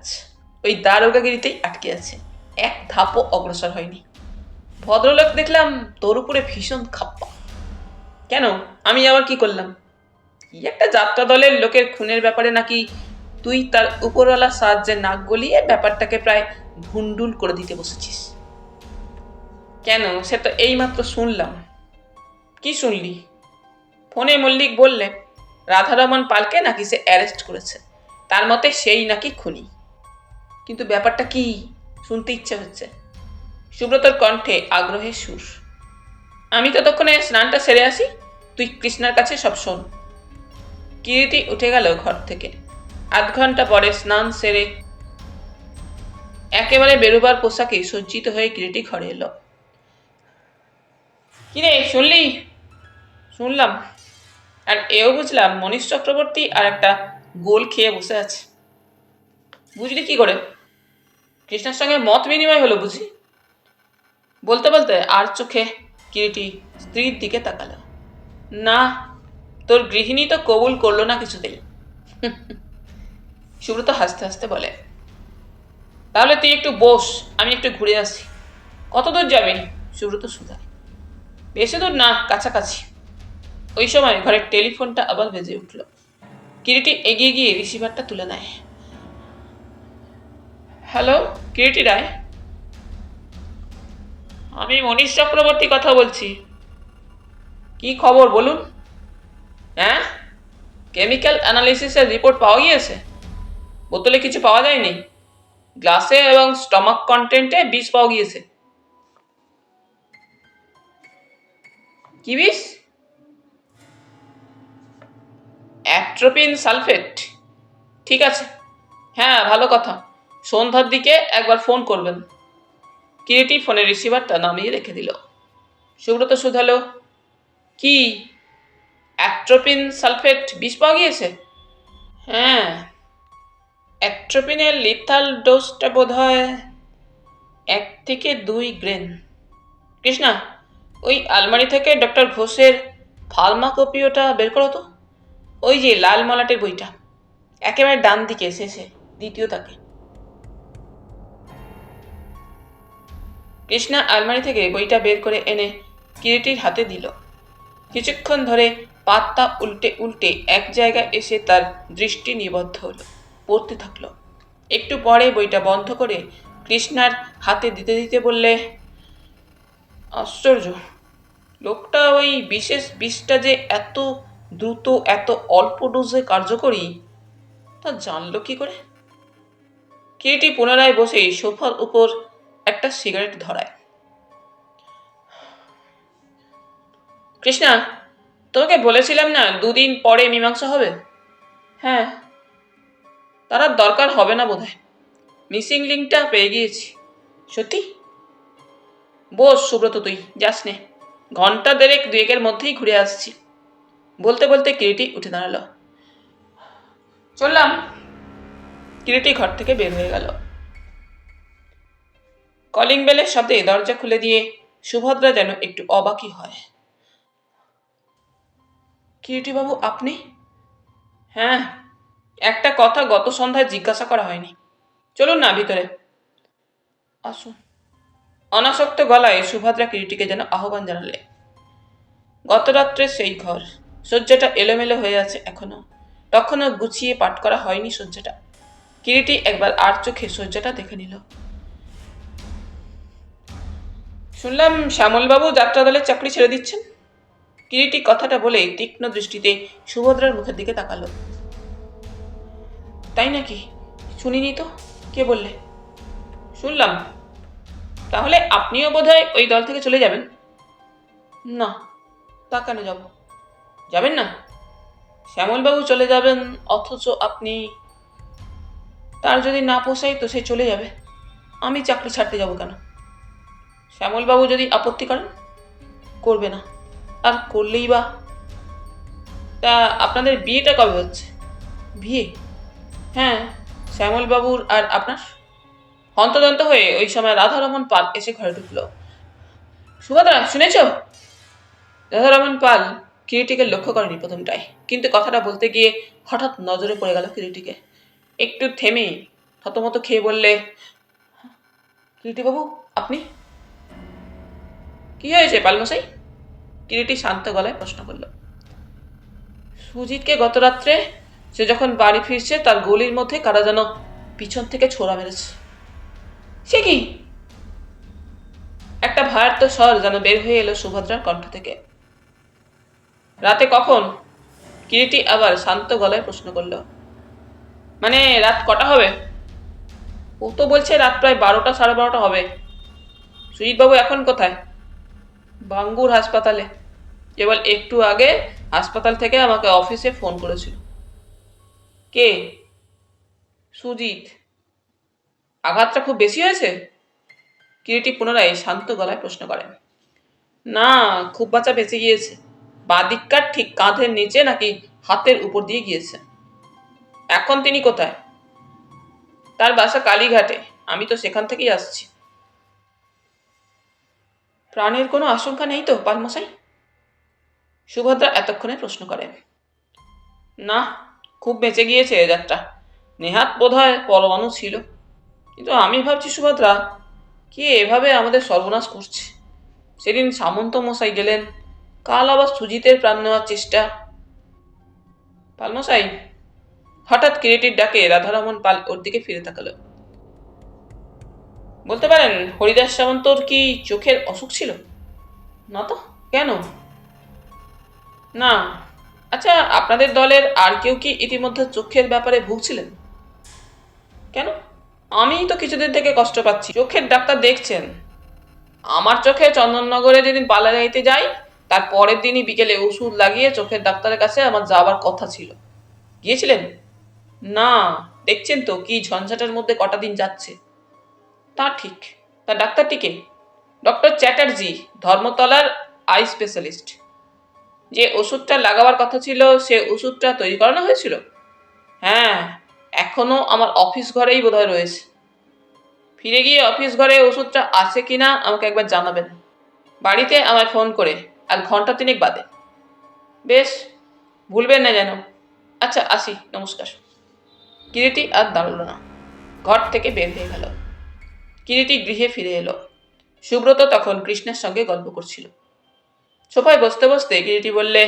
ওই দারোগাগিরিতেই আটকে আছে, এক ধাপও অগ্রসর হয়নি। ভদ্রলোক দেখলাম তোর উপরে ভীষণ খাপ্পা। কেন, আমি আবার কি করলাম? কি একটা যাত্রা দলের লোকের খুনের ব্যাপারে নাকি তুই তার উপরওয়ালা সাহায্যে নাক গলিয়ে ব্যাপারটাকে প্রায় ভুন্ডুল করে দিতে বসেছিস। কেন, সে তো এইমাত্র শুনলাম। কি শুনলি? ফোনে মল্লিক বললে রাধারমন পালকে নাকি সে অ্যারেস্ট করেছে, তার মতে সেই নাকি খুনি। কিন্তু ব্যাপারটা কি শুনতে ইচ্ছে হচ্ছে। সুব্রতর কণ্ঠে আগ্রহের সুর। আমি ততক্ষণে স্নানটা সেরে আসি, তুই কৃষ্ণার কাছে সব শোন। কিরিটি উঠে গেল ঘর থেকে। আধ ঘন্টা পরে স্নান সেরে একেবারে বেরোবার পোশাকে সজ্জিত হয়ে কিরিটি ঘরে এলো। কিরে, শুনলি? শুনলাম, আর এও বুঝলাম মনীশ চক্রবর্তী আর একটা গোল খেয়ে বসে আছে। বুঝলি কি করে? কৃষ্ণার সঙ্গে মত বিনিময় হলো বুঝি? বলতে বলতে আর চোখে কিরিটি স্ত্রীর দিকে তাকালো। না, তোর গৃহিণী তো কবুল করলো না কিছুতেই। সুব্রত হাসতে হাসতে বলে, তাহলে তুই একটু বস, আমি একটু ঘুরে আসি। কত দূর যাবি? সুব্রত শুধায়। বেশি দূর না, কাছাকাছি। ওই সময় ঘরের টেলিফোনটা আবার বেজে উঠল। কিরিটি এগিয়ে গিয়ে রিসিভারটা তুলে নেয়। হ্যালো, কিরিটি রায়। আমি মনীশ চক্রবর্তী কথা বলছি। কি খবর বলুন? হ্যাঁ, কেমিক্যাল অ্যানালিসিসের রিপোর্ট পাওয়া গিয়েছে। বোতলে কিছু পাওয়া যায়নি, গ্লাসে এবং স্টমাক কন্টেন্টে বিষ পাওয়া গিয়েছে। কি বিষ? Atropine sulphate. ঠিক আছে, হ্যাঁ ভালো কথা। সন্ধ্যার দিকে একবার ফোন করবেন। কিরিটি ফোনের রিসিভারটা নামিয়ে রেখে দিল। সুব্রত শুধালো, কি অ্যাট্রোপিন সালফেট বিষ পাওয়া গিয়েছে? হ্যাঁ, অ্যাট্রোপিনের লিথাল ডোজটা বোধ হয় 1 থেকে 2 গ্রেন। কৃষ্ণা, ওই আলমারি থেকে ডক্টর ঘোষের ফার্মাকোপিওটা বের করো তো। ওই যে লাল মলাটের বইটা, একেবারে ডান দিকে শেষে, দ্বিতীয় তাকে। কৃষ্ণা আলমারি থেকে বইটা বের করে এনে কিরিটির হাতে দিল। কিছুক্ষণ ধরে পাতা উল্টে উল্টে এক জায়গায় এসে তার দৃষ্টি নিবদ্ধ হলো, পড়তে থাকলো। একটু পরে বইটা বন্ধ করে কৃষ্ণার হাতে দিতে দিতে বললে, আশ্চর্য, লোকটা ওই বিশেষ বিষটা যে এত দ্রুত এত অল্প ডোজে কার্যকরী তা জানলো কি করে? কিরিটি পুনরায় বসে সোফার উপর একটা সিগারেট ধরায়। কৃষ্ণা, তোমাকে বলেছিলাম না 2 দিন পরে মীমাংসা হবে? হ্যাঁ, তার আর দরকার হবে না বোধহয়। মিসিং লিঙ্কটা পেয়ে গিয়েছি। সত্যি? বস সুব্রত, তুই যাস নে, ঘন্টা 2-1 মধ্যেই ঘুরে আসছি। বলতে বলতে কিরিটি উঠে দাঁড়ালো। চললাম। কিরিটি ঘর থেকে বের হয়ে গেল। কলিং বেলের শব্দে দরজা খুলে দিয়ে সুভদ্রা যেন একটু অবাকই হয়। কিরিটি বাবু, আপনি? হ্যাঁ, একটা কথা গত সন্ধ্যায় জিজ্ঞাসা করা হয়নি। চলুন না ভিতরে। আসুন। অনাসক্ত গলায় সুভদ্রা কিরিটিকে যেন আহ্বান জানালে। গত রাত্রে সেই ঘর, শয্যাটা এলোমেলো হয়ে আছে এখনো, তখনও গুছিয়ে পাট করা হয়নি শয্যাটা। কিরিটি একবার আর চোখে শয্যাটা দেখে নিল। শুনলাম শ্যামলবাবু যাত্রা দলের চাকরি ছেড়ে দিচ্ছেন। কিরিটি কথাটা বলে তীক্ষ্ণ দৃষ্টিতে সুভদ্রার মুখের দিকে তাকালো। তাই নাকি? শুনিনি তো, কে বললে? শুনলাম। তাহলে আপনিও বোধহয় ওই দল থেকে চলে যাবেন? না, তা কেন যাব? যাবেন না? শ্যামলবাবু চলে যাবেন, অথচ আপনি? তার যদি না পোষায় তো সে চলে যাবে, আমি চাকরি ছাড়তে যাব কেন? শ্যামলবাবু যদি আপত্তি করেন? করবে না, আর করলেই বা। তা আপনাদের বিয়েটা কবে হচ্ছে? বিয়ে? হ্যাঁ, শ্যামলবাবুর আর আপনার। হন্তদন্ত হয়ে ওই সময় রাধারমন পাল এসে ঘরে ঢুকল। সুভদ্রা, শুনেছ? রাধারমন পাল কিরিটিকে লক্ষ্য করেনি প্রথমটায়, কিন্তু কথাটা বলতে গিয়ে হঠাৎ নজরে পড়ে গেল কিরিটিকে। একটু থেমে থতমত খেয়ে বললে, কিরিটিবাবু, আপনি? কি হয়েছে পালমশাই? কিরিটি শান্ত গলায় প্রশ্ন করল। সুজিতকে গত রাত্রে সে যখন বাড়ি ফিরছে তার গলির মধ্যে কারা যেন পিছন থেকে ছোড়া মেরেছে। সে কি? একটা ভয়ার্ত স্বর যেন বের হয়ে এলো সুভদ্রার কণ্ঠ থেকে। রাতে কখন? কিরিটি আবার শান্ত গলায় প্রশ্ন করল। মানে রাত কটা হবে? ও তো বলছে রাত প্রায় 12টা, 12:30 হবে। সুজিতবাবু এখন কোথায়? বাঙ্গুর হাসপাতালে। কেবল একটু আগে হাসপাতাল থেকে আমাকে অফিসে ফোন করেছিল। কে? সুজিত। আঘাতটা খুব বেশি হয়েছে? কিরিটি পুনরায় শান্ত গলায় প্রশ্ন করেন। না, খুব বাঁচা বেঁচে গিয়েছে। বাঁ দিককার ঠিক কাঁধের নিচে নাকি হাতের উপর দিয়ে গিয়েছে। এখন তিনি কোথায়? তার বাসা কালীঘাটে। আমি তো সেখান থেকেই আসছি। প্রাণের কোনো আশঙ্কা নেই তো পালমশাই? সুভদ্রা এতক্ষণে প্রশ্ন করেন। না, খুব বেঁচে গিয়েছে এ যাত্রা। নেহাত বোধহয় পরমাণু ছিল। কিন্তু আমি ভাবছি সুভদ্রা, কে এভাবে আমাদের সর্বনাশ করছে? সেদিন সামন্ত মশাই গেলেন, কাল আবার সুজিতের প্রাণ নেওয়ার চেষ্টা। পালমশাই, হঠাৎ কিরিটির ডাকে রাধারমন পাল ওর দিকে ফিরে তাকালো। বলতে পারেন হরিদাস সামন্তর কি চোখের অসুখ ছিল? না তো, কেন? না। আচ্ছা, আপনাদের দলের আর কেউ কি ইতিমধ্যে চোখের ব্যাপারে ভুগছিলেন? কেন? আমিই তো কিছুদিন থেকে কষ্ট পাচ্ছি। চোখের ডাক্তার দেখছেন? আমার চোখে চন্দননগরে যেদিন পালাইতে যাই, তার পরের দিনই বিকেলে ওষুধ লাগিয়ে চোখের ডাক্তারের কাছে আমার যাবার কথা ছিল। গিয়েছিলেন? না, দেখছেন তো কি ঝঞ্ঝাটের মধ্যে কটা দিন যাচ্ছে। তা ঠিক। তা ডাক্তারটিকে? ডক্টর চ্যাটার্জি, ধর্মতলার আই স্পেশালিস্ট। যে ওষুধটা লাগাবার কথা ছিল সে ওষুধটা তৈরি করানো হয়েছিল? হ্যাঁ, এখনো আমার অফিস ঘরেই বোধহয় রয়েছে। ফিরে গিয়ে অফিস ঘরে ওষুধটা আছে কিনা আমাকে একবার জানাবেন, বাড়িতে আমায় ফোন করে, আর ঘন্টা 3 বাদে। বেশ, ভুলবেন না যেন। আচ্ছা, আসি, নমস্কার। কিরিটি আর দাঁড়াল না, ঘর থেকে বের হয়ে গেল। কিরিটি গৃহে ফিরে এলো। সুব্রত তখন কৃষ্ণের সঙ্গে গল্প করছিল। সোফায় বসতে বসতে কিরিটি বললে,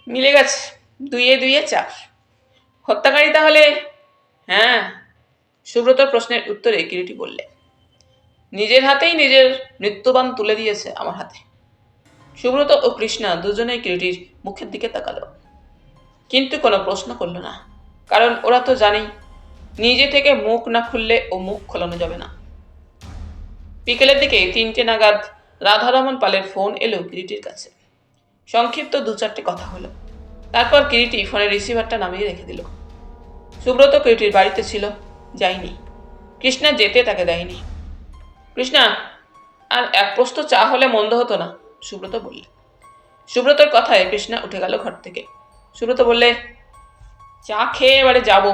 মিলে গেছে, 2 এ 2 4। হত্যাকারী তাহলে? হ্যাঁ। সুব্রতর প্রশ্নের উত্তরে কিরিটি বললে, নিজের হাতেই নিজের মৃত্যুবান তুলে দিয়েছে আমার হাতে। সুব্রত ও কৃষ্ণা দুজনেই কিরিটির মুখের দিকে তাকালো, কিন্তু কোনো প্রশ্ন করল না। কারণ ওরা তো জানেই, নিজে থেকে মুখ না খুললে ও মুখ খোলানো যাবে না। বিকেলের দিকে 3টে নাগাদ রাধারমন পালের ফোন এলো কিরিটির কাছে। সংক্ষিপ্ত 2-4টে কথা হলো। তারপর কিরিটি ফোনের রিসিভারটা নামিয়ে রেখে দিল। সুব্রত কিরিটির বাড়িতে ছিল, যায়নি। কৃষ্ণা যেতে তাকে দেয়নি। কৃষ্ণা, আর 1 প্রস্ত চা হলে মন্দ হতো না, সুব্রত বললে। সুব্রতর কথায় কৃষ্ণা উঠে গেল ঘর থেকে। সুব্রত বললে, চা খেয়ে এবারে যাব।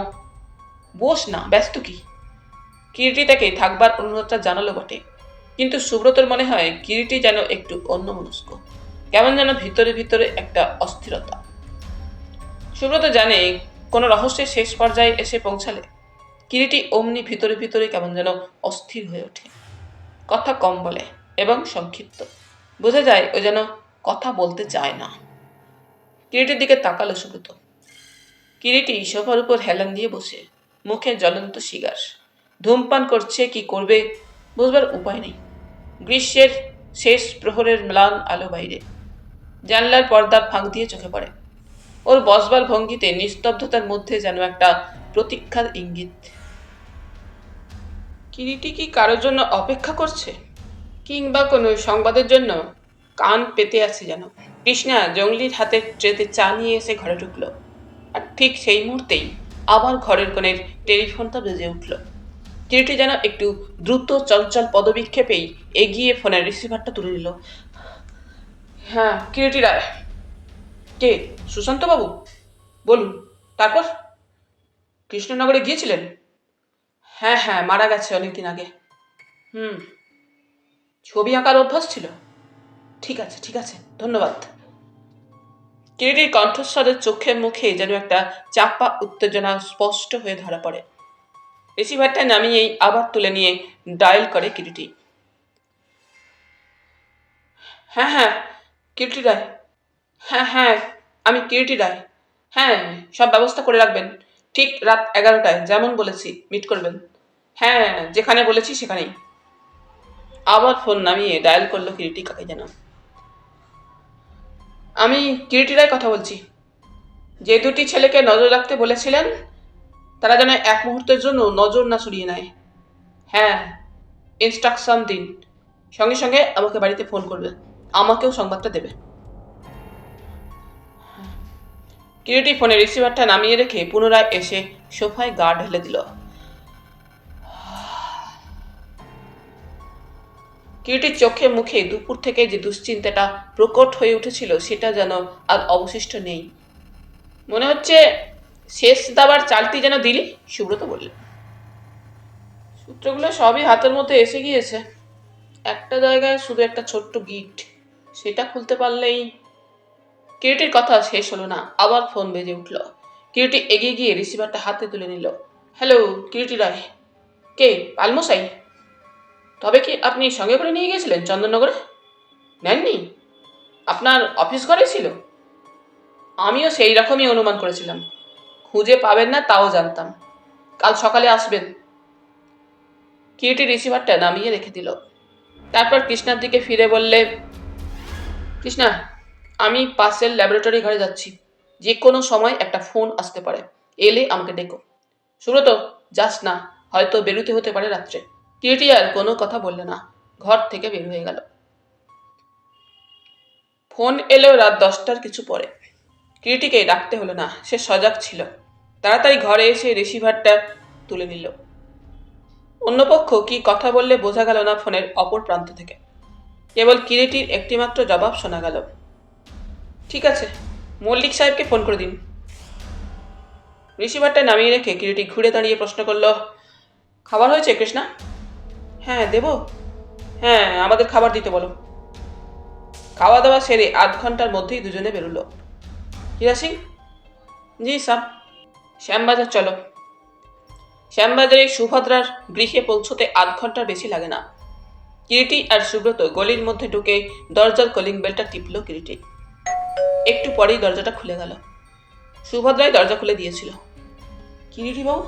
বস না, ব্যস্ত কি? কিরিটি তাকে থাকবার অনুরোধটা জানালো বটে, কিন্তু সুব্রতর মনে হয় কিরিটি যেন একটু অন্যমনস্ক, কেমন যেন ভিতরে ভিতরে একটা অস্থিরতা। সুব্রত জানে কোনো রহস্যের শেষ পর্যায়ে এসে পৌঁছালে কিরিটি অমনি ভিতরে ভিতরে কেমন যেন অস্থির হয়ে ওঠে। কথা কম বলে এবং সংক্ষিপ্ত। বোঝা যায় ও যেন কথা বলতে চায় না। কিরিটির দিকে তাকালো সুব্রত। কিরিটি সোফার উপর হেলান দিয়ে বসে, মুখে জ্বলন্ত সিগার। ধূমপান করছে কি করবে বুঝবার উপায় নেই। গ্রীষ্মের শেষ প্রহরের ম্লান আলো বাইরে, জানলার পর্দার ফাঁক দিয়ে চোখে পড়ে। ওর বসবার ভঙ্গিতে নিস্তব্ধতার মধ্যে যেন একটা প্রতীক্ষার ইঙ্গিত। কিরিটি কি কারোর জন্য অপেক্ষা করছে, কিংবা কোনো সংবাদের জন্য কান পেতে আছে যেন। কৃষ্ণা জঙ্গলির হাতে ট্রেতে চা নিয়ে এসে ঘরে ঢুকলো, আর ঠিক সেই মুহূর্তেই আবার ঘরের কোণের টেলিফোনটা বেজে উঠল। কিরিটি যেন একটু দ্রুত চঞ্চল পদবিক্ষেপেই এগিয়ে ফোনের রিসিভারটা তুলে নিল। হ্যাঁ, কিরিটি রায়। কে? সুশান্তবাবু? বলুন। তারপর? কৃষ্ণনগরে গিয়েছিলেন? হ্যাঁ হ্যাঁ, মারা গেছে অনেকদিন আগে। হুম। ছবি আঁকার অভ্যাস ছিল? ঠিক আছে ঠিক আছে, ধন্যবাদ। কিরিটির কণ্ঠস্বরের চোখে মুখে যেন একটা চাপা উত্তেজনা স্পষ্ট হয়ে ধরা পড়ে। রিসিভারটা নামিয়েই আবার তুলে নিয়ে ডায়াল করে কিরিটি। হ্যাঁ হ্যাঁ, কিরিটি রায়। হ্যাঁ হ্যাঁ, আমি কিরিটি রায়। হ্যাঁ, সব ব্যবস্থা করে রাখবেন। ঠিক রাত 11টায় যেমন বলেছি মিট করবেন। হ্যাঁ, যেখানে বলেছি সেখানেই। আবার ফোন নামিয়ে ডায়াল করলো কিরিটি কাকে যেন। আমি কিরিটি রায় কথা বলছি। যে দুটি ছেলেকে নজর রাখতে বলেছিলেন তারা যেন এক মুহূর্তের জন্য নজর না সরিয়ে নেয়। হ্যাঁ, ইনস্ট্রাকশন দিন। সঙ্গে সঙ্গে আমাকে বাড়িতে ফোন করবে, আমাকেও সংবাদটা দেবে। কিরিটি ফোনে রিসিভারটা নামিয়ে রেখে পুনরায় এসে সোফায় গা ঢেলে দিল। কিরিটির চোখে মুখে দুপুর থেকে যে দুশ্চিন্তাটা প্রকট হয়ে উঠেছিল সেটা যেন আর অবশিষ্ট নেই। মনে হচ্ছে শেষ দাবার চালটি যেন দিলি, সুব্রত বললেন। সূত্রগুলো সবই হাতের মধ্যে এসে গিয়েছে। একটা জায়গায় শুধু একটা ছোট্ট গিট, সেটা খুলতে পারলেই। কিরিটির কথা শেষ হলো না, আবার ফোন বেজে উঠল। কিরিটি এগিয়ে গিয়ে রিসিভারটা হাতে তুলে নিল। হ্যালো, কিরিটি রায়। কে? পালমশাই? তবে কি আপনি সঙ্গে করে নিয়ে গিয়েছিলেন চন্দননগরে? নেননি? আপনার অফিস ঘরে ছিল? আমিও সেই রকমই অনুমান করেছিলাম। খুঁজে পাবেন না তাও জানতাম। কাল সকালে আসবেন। কিরিটি রিসিভারটা নামিয়ে রেখে দিল। তারপর কৃষ্ণার দিকে ফিরে বললে, কৃষ্ণা, আমি পাশের ল্যাবরেটরি ঘরে যাচ্ছি। যে কোনো সময় একটা ফোন আসতে পারে, এলে আমাকে ডেকো। সুব্রত, যাস না, হয়তো বেরোতে হতে পারে রাত্রে। কিরিটি আর কোনো কথা বললে না, ঘর থেকে বের হয়ে গেল। ফোন এলো রাত 10টার কিছু পরে। কিরিটিকে ডাকতে হলো না, সে সজাগ ছিল। তাড়াতাড়ি ঘরে এসে রিসিভারটা তুলে নিল। অন্য পক্ষ কি কথা বললে বোঝা গেল না ফোনের অপর প্রান্ত থেকে। কেবল কিরিটির একটিমাত্র জবাব শোনা গেল। ঠিক আছে, মল্লিক সাহেবকে ফোন করে দিন। রিসিভারটা নামিয়ে রেখে কিরিটি ঘুরে দাঁড়িয়ে প্রশ্ন করল, খাবার হয়েছে কৃষ্ণা? হ্যাঁ, দেব। হ্যাঁ, আমাদের খাবার দিতে বলো। খাওয়া দাওয়া সেরে 8 ঘন্টার মধ্যেই দুজনে বেরোলো। হীরা সিং? জি সাব। শ্যামবাজার চলো। শ্যামবাজারে সুভদ্রার গৃহে পৌঁছতে 8 ঘন্টার বেশি লাগে না। কিরিটি আর সুব্রত গলির মধ্যে ঢুকে দরজার কলিং বেলটা টিপল কিরিটি। একটু পরেই দরজাটা খুলে গেল। সুভদ্রাই দরজা খুলে দিয়েছিল। কিরিটি বাবু,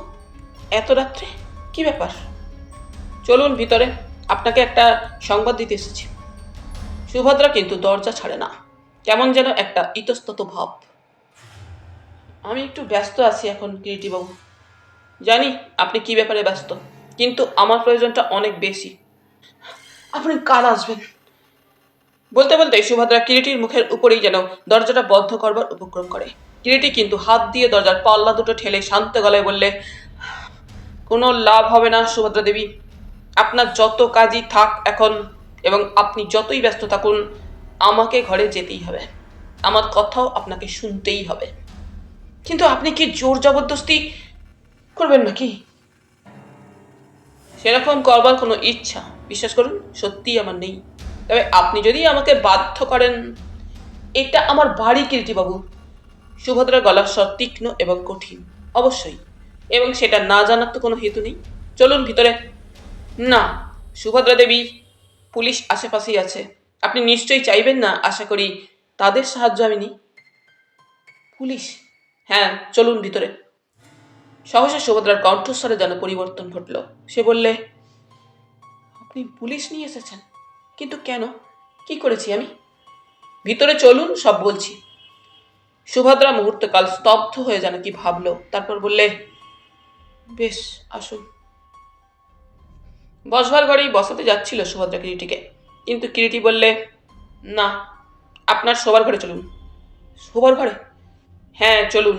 এত রাত্রে কি ব্যাপার? চলুন ভিতরে, আপনাকে একটা সংবাদ দিতে এসেছি। সুভদ্রা কিন্তু দরজা ছাড়ে না, কেমন যেন একটা ইতস্তত ভাব। আমি একটু ব্যস্ত আছি এখন কিরিটি বাবু। জানি আপনি কি ব্যাপারে ব্যস্ত, কিন্তু আমার প্রয়োজনটা অনেক বেশি। আপনি কাল আসবেন। বলতে বলতে সুভদ্রা কিরিটির মুখের উপরেই যেন দরজাটা বন্ধ করবার উপক্রম করে। কিরিটি কিন্তু হাত দিয়ে দরজার পাল্লা দুটো ঠেলে শান্ত গলায় বললে, কোনো লাভ হবে না সুভদ্রা দেবী। আপনার যত কাজই থাক এখন, এবং আপনি যতই ব্যস্ত থাকুন, আমাকে ঘরে যেতেই হবে। আমার কথাও আপনাকে শুনতেই হবে। কিন্তু আপনি কি জোর জবরদস্তি করবেন নাকি? সেরকম করবার কোনো ইচ্ছা, বিশ্বাস করুন, সত্যিই আমার নেই। তবে আপনি যদি আমাকে বাধ্য করেন। এটা আমার বাড়ি কিরিটিবাবু। সুভদ্রার গলার স্বর তীক্ষ্ণ এবং কঠিন। অবশ্যই, এবং সেটা না জানার তো কোনো হেতু নেই। চলুন ভিতরে। না সুভদ্রা দেবী, পুলিশ আশেপাশেই আছে। আপনি নিশ্চয়ই চাইবেন না, আশা করি তাদের সাহায্য আমি নিই। পুলিশ? হ্যাঁ, চলুন ভিতরে। সহসা সুভদ্রার কণ্ঠস্বরে যেন পরিবর্তন ঘটল। সে বললে, আপনি পুলিশ নিয়ে এসেছেন? কিন্তু কেন? কি করেছি আমি? ভিতরে চলুন, সব বলছি। সুভদ্রা মুহূর্তকাল স্তব্ধ হয়ে যেন কি ভাবল, তারপর বললে, বেশ, আসুন। বসবার ঘরেই বসাতে যাচ্ছিল সুভদ্রা কিরিটিকে, কিন্তু কিরিটি বললে, না, আপনার শোবার ঘরে চলুন। শোবার ঘরে? হ্যাঁ, চলুন।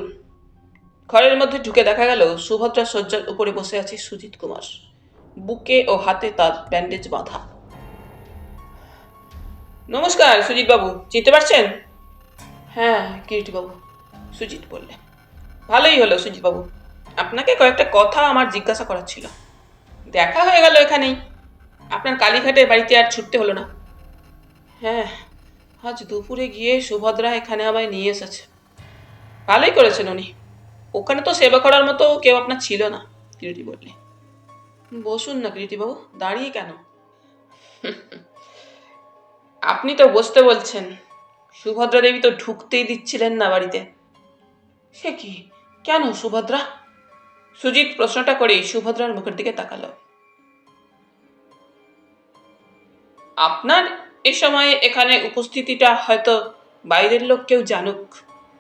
ঘরের মধ্যে ঢুকে দেখা গেল সুভদ্রা শয্যার উপরে বসে আছে সুজিত কুমার। বুকে ও হাতে তার ব্যান্ডেজ বাঁধা। নমস্কার সুজিত বাবু, চিনতে পারছেন? হ্যাঁ কিরিটি বাবু, সুজিত বললে। ভালোই হলো সুজিত বাবু, আপনাকে কয়েকটা কথা আমার জিজ্ঞাসা করার ছিল। দেখা হয়ে গেল এখানেই, আপনার কালীঘাটে বাড়িতে আর ছুটতে হলো না। হ্যাঁ, আজ দুপুরে গিয়ে সুভদ্রা এখানে আমায় নিয়ে এসেছে। ভালোই করেছেন উনি, ওখানে তো সেবা করার মতো কেউ আপনার ছিল না। কিরিটি বললে। বসুন না কিরিটি বাবু, দাঁড়িয়ে কেন? আপনি তো বসতে বলছেন, সুভদ্রা দেবী তো ঢুকতেই দিচ্ছিলেন না বাড়িতে। সে কি, কেন সুভদ্রা? সুজিত প্রশ্নটা করেই সুভদ্রার মুখের দিকে তাকালো। আপনার এ সময়ে এখানে উপস্থিতিটা হয়তো বাইরের লোক কেউ জানুক,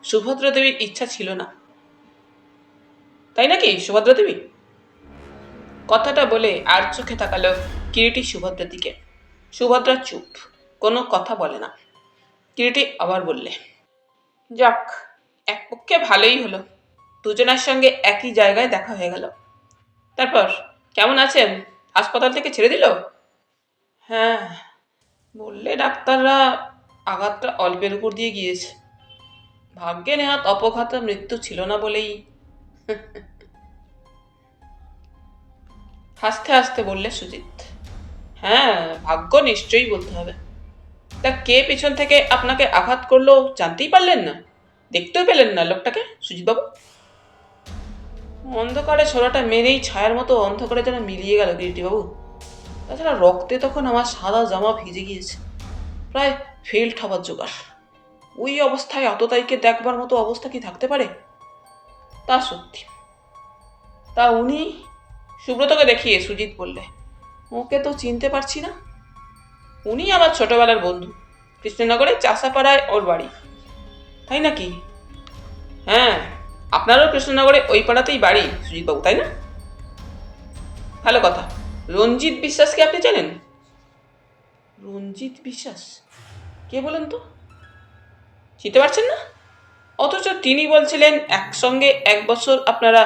সুভদ্রা দেবীর ইচ্ছা ছিল না। তাই নাকি সুভদ্রা দেবী? কথাটা বলে আর চোখে তাকালো কিরিটি সুভদ্রার দিকে। সুভদ্রা চুপ, কোনো কথা বলে না। কিরিটি আবার বললে, যাক, এক পক্ষে ভালোই হলো, দুজনের সঙ্গে একই জায়গায় দেখা হয়ে গেল। তারপর কেমন আছেন? হাসপাতাল থেকে ছেড়ে দিল? হ্যাঁ, বললে ডাক্তাররা আঘাতটা অল্পের উপর দিয়ে গিয়েছে। ভাগ্যে নেহাত অপঘাত মৃত্যু ছিল না বলেই। হাসতে হাসতে বললে সুজিত। হ্যাঁ, ভাগ্য নিশ্চয়ই বলতে হবে। তা কে পেছন থেকে আপনাকে আঘাত করলো জানতেই পারলেন না? দেখতেও পেলেন না লোকটাকে সুজিতবাবু? অন্ধকারে ছোড়াটা মেরেই ছায়ার মতো অন্ধকারে যেন মিলিয়ে গেল কিরিটিবাবু। তাছাড়া রক্তে তখন আমার সাদা জামা ভিজে গিয়েছে, প্রায় ফেল্ট হবার জোগাড়। ওই অবস্থায় আততায়ীকে দেখবার মতো অবস্থা কি থাকতে পারে? তা সত্যি। তা উনি? সুব্রতকে দেখিয়ে সুজিত বললে। ওকে তো চিনতে পারছি না। উনি আমার ছোটবেলার বন্ধু, কৃষ্ণনগরে চাষাপাড়ায় ওর বাড়ি। তাই নাকি? হ্যাঁ, আপনারও কৃষ্ণনগরে ওই পাড়াতেই বাড়ি সুজিতবাবু, তাই না? ভালো কথা। রঞ্জিত বিশ্বাসকে আপনি জানেন? রঞ্জিত বিশ্বাস কে বলেন তো? চিনতে পারছেন না? অথচ তিনি বলছিলেন একসঙ্গে 1 বছর আপনারা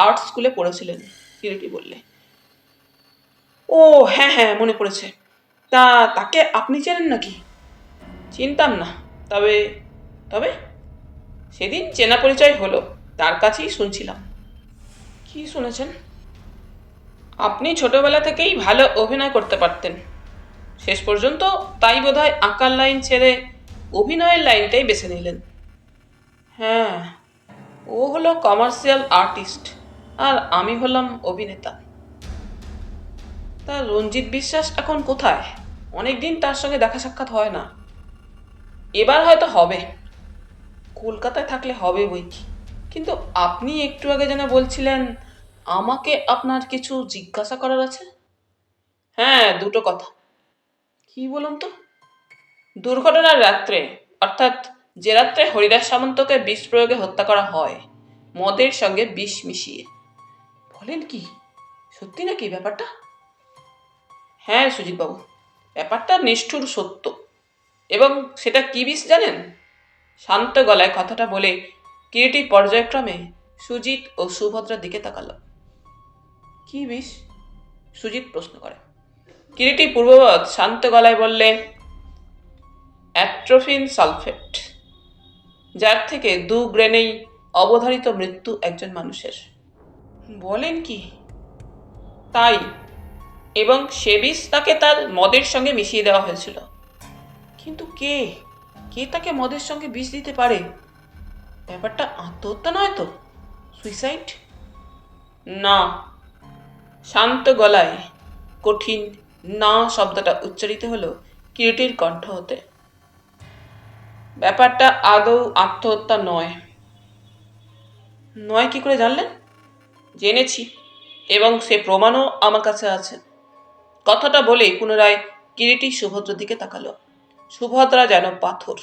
আর্ট স্কুলে পড়েছিলেন। কিরিটি বললে। ও হ্যাঁ হ্যাঁ, মনে পড়েছে। তা তাকে আপনি চেনেন নাকি? চিনতাম না, তবে তবে সেদিন চেনা পরিচয় হলো, তার কাছেই শুনছিলাম। কি শুনেছেন? আপনি ছোটবেলা থেকেই ভালো অভিনয় করতে পারতেন, শেষ পর্যন্ত তাই বোধহয় আঁকার লাইন ছেড়ে অভিনয়ের লাইনটাই বেছে নিলেন। হ্যাঁ, ও হলো কমার্শিয়াল আর্টিস্ট আর আমি হলাম অভিনেতা। তা রঞ্জিত বিশ্বাস এখন কোথায়? অনেকদিন তার সঙ্গে দেখা সাক্ষাৎ হয় না। এবার হয়তো হবে, কলকাতায় থাকলে হবে বই কি। কিন্তু আপনি একটু আগে যেন বলছিলেন আমাকে আপনার কিছু জিজ্ঞাসা করার আছে। হ্যাঁ, দুটো কথা। কি বলুন তো? দুর্ঘটনার রাত্রে, অর্থাৎ যে রাত্রে হরিদাস সামন্তকে বিষ প্রয়োগে হত্যা করা হয়, মদের সঙ্গে বিষ মিশিয়ে। বলেন কি, সত্যি নাকি ব্যাপারটা? হ্যাঁ সুজিতবাবু, ব্যাপারটা নিষ্ঠুর সত্য। এবং সেটা কি বিষ জানেন? শান্ত গলায় কথাটা বলে কিরিটি পর্যায়ক্রমে সুজিত ও সুভদ্রার দিকে তাকাল। কি বিষ? সুজিত প্রশ্ন করে। কিরিটি পূর্ববৎ শান্ত গলায় বললে, অ্যাট্রোফিন সালফেট, যার থেকে 2 গ্রেনেই অবধারিত মৃত্যু একজন মানুষের। বলেন কি? তাই, এবং সে বিষ তাকে তার মদের সঙ্গে মিশিয়ে দেওয়া হয়েছিল। কিন্তু কে কে তাকে মদের সঙ্গে বিষ দিতে পারে? ব্যাপারটা আত্মহত্যা নয় তো? সুইসাইড? না। শান্ত গলায় কঠিন না শব্দটা উচ্চারিত হলো কিরিটির কণ্ঠ হতে। ব্যাপারটা আদৌ আত্মহত্যা নয়। নয় কি করে জানলেন? জেনেছি, এবং সে প্রমাণও আমার কাছে আছে। কথাটা বলেই পুনরায় কিরিটি সুভদ্রার দিকে তাকালো। সুভদ্রা যেন পাথর,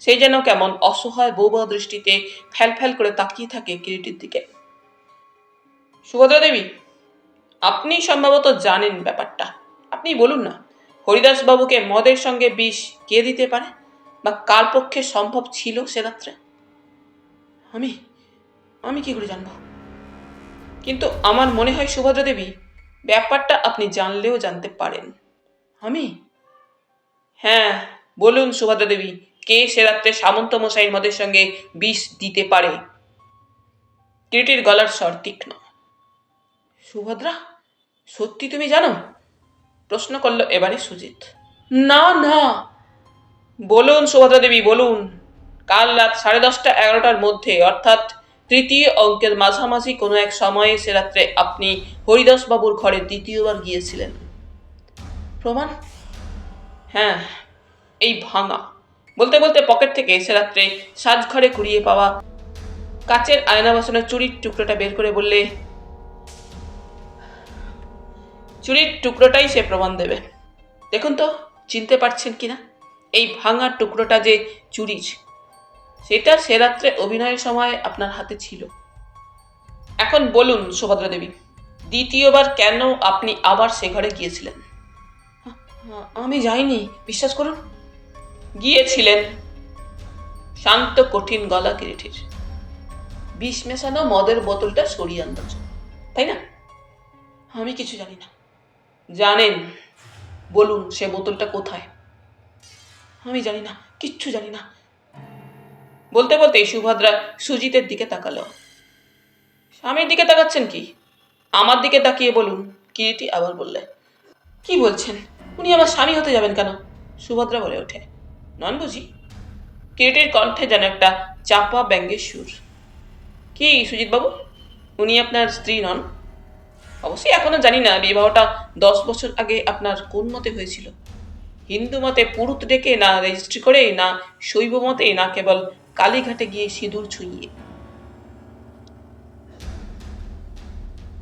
সেই যেন কেমন অসহায় বৌবা দৃষ্টিতে ফ্যাল ফ্যাল করে তাকিয়ে থাকে কিরিটির দিকে। সুভদ্রা দেবী, আপনি সম্ভবত জানেন ব্যাপারটা। আপনি বলুন না, হরিদাস বাবুকে মদের সঙ্গে বিষ কে দিতে পারে, বা কার পক্ষে সম্ভব ছিল সে রাত্রে? আমি আমি কি করে জানবো? কিন্তু আমার মনে হয় সুভদ্রা দেবী, ব্যাপারটা আপনি জানলেও জানতে পারেন। আমি? হ্যাঁ, বলুন সুভদ্রা দেবী, কে সে রাত্রে সামন্ত মশাইয়ের মদের সঙ্গে বিষ দিতে পারে? কিরিটির গলার স্বর তীক্ষ্ণ। সুভদ্রা, সত্যি তুমি জানো? প্রশ্ন করল এবারে সুজিত। না না, বলুন সুভদ্রা দেবী বলুন। কাল রাত 10:30-11টার মধ্যে, অর্থাৎ তৃতীয় অঙ্কের মাঝামাঝি কোনো এক সময়ে সে রাত্রে আপনি হরিদাসবাবুর ঘরে দ্বিতীয়বার গিয়েছিলেন। প্রমাণ? হ্যাঁ, এই ভাঙা। বলতে বলতে পকেট থেকে সে রাত্রে সাজঘরে কুড়িয়ে পাওয়া কাচের আয়না বসানো চুরির টুকরোটা বের করে বললে, চুরির টুকরোটাই সে প্রমাণ দেবে। দেখুন তো চিনতে পারছেন কিনা? এই ভাঙা টুকরোটা যে চুরির, সেটা সে রাত্রে অভিনয়ের সময় আপনার হাতে ছিল। এখন বলুন সুভদ্রা দেবী, দ্বিতীয়বার কেন আপনি আবার সে ঘরে গিয়েছিলেন? আমি যাইনি, বিশ্বাস করুন। গিয়েছিলেন। শান্ত কঠিন গলা কিরিটির। বিষ মেশানো মদের বোতলটা সরিয়ে আনতে, তাই না? আমি কিছু জানি না। জানেন, বলুন সে বোতলটা কোথায়? আমি জানি না, কিচ্ছু জানি না। বলতে বলতে সুভদ্রা সুজিতের দিকে তাকালো। স্বামীর দিকে তাকাচ্ছেন কি? আমার দিকে তাকিয়ে বলুন, কিরিটি আবার বললে। কি বলছেন? উনি আমার স্বামী হতে যাবেন কেন? সুভদ্রা বলে ওঠে। নন বুঝি? কিরিটির কণ্ঠে যেন একটা চাপা ব্যঙ্গের সুর। কি সুজিত বাবু, উনি আপনার স্ত্রী নন? অবশ্যই এখনো জানি না বিবাহটা 10 বছর আগে আপনার কোন মতে হয়েছিল। হিন্দু মতে পুরুত ডেকে, না রেজিস্ট্রি করে, না শৈব মতে, না কেবল কালীঘাটে গিয়ে সিঁদুর ছুঁইয়ে।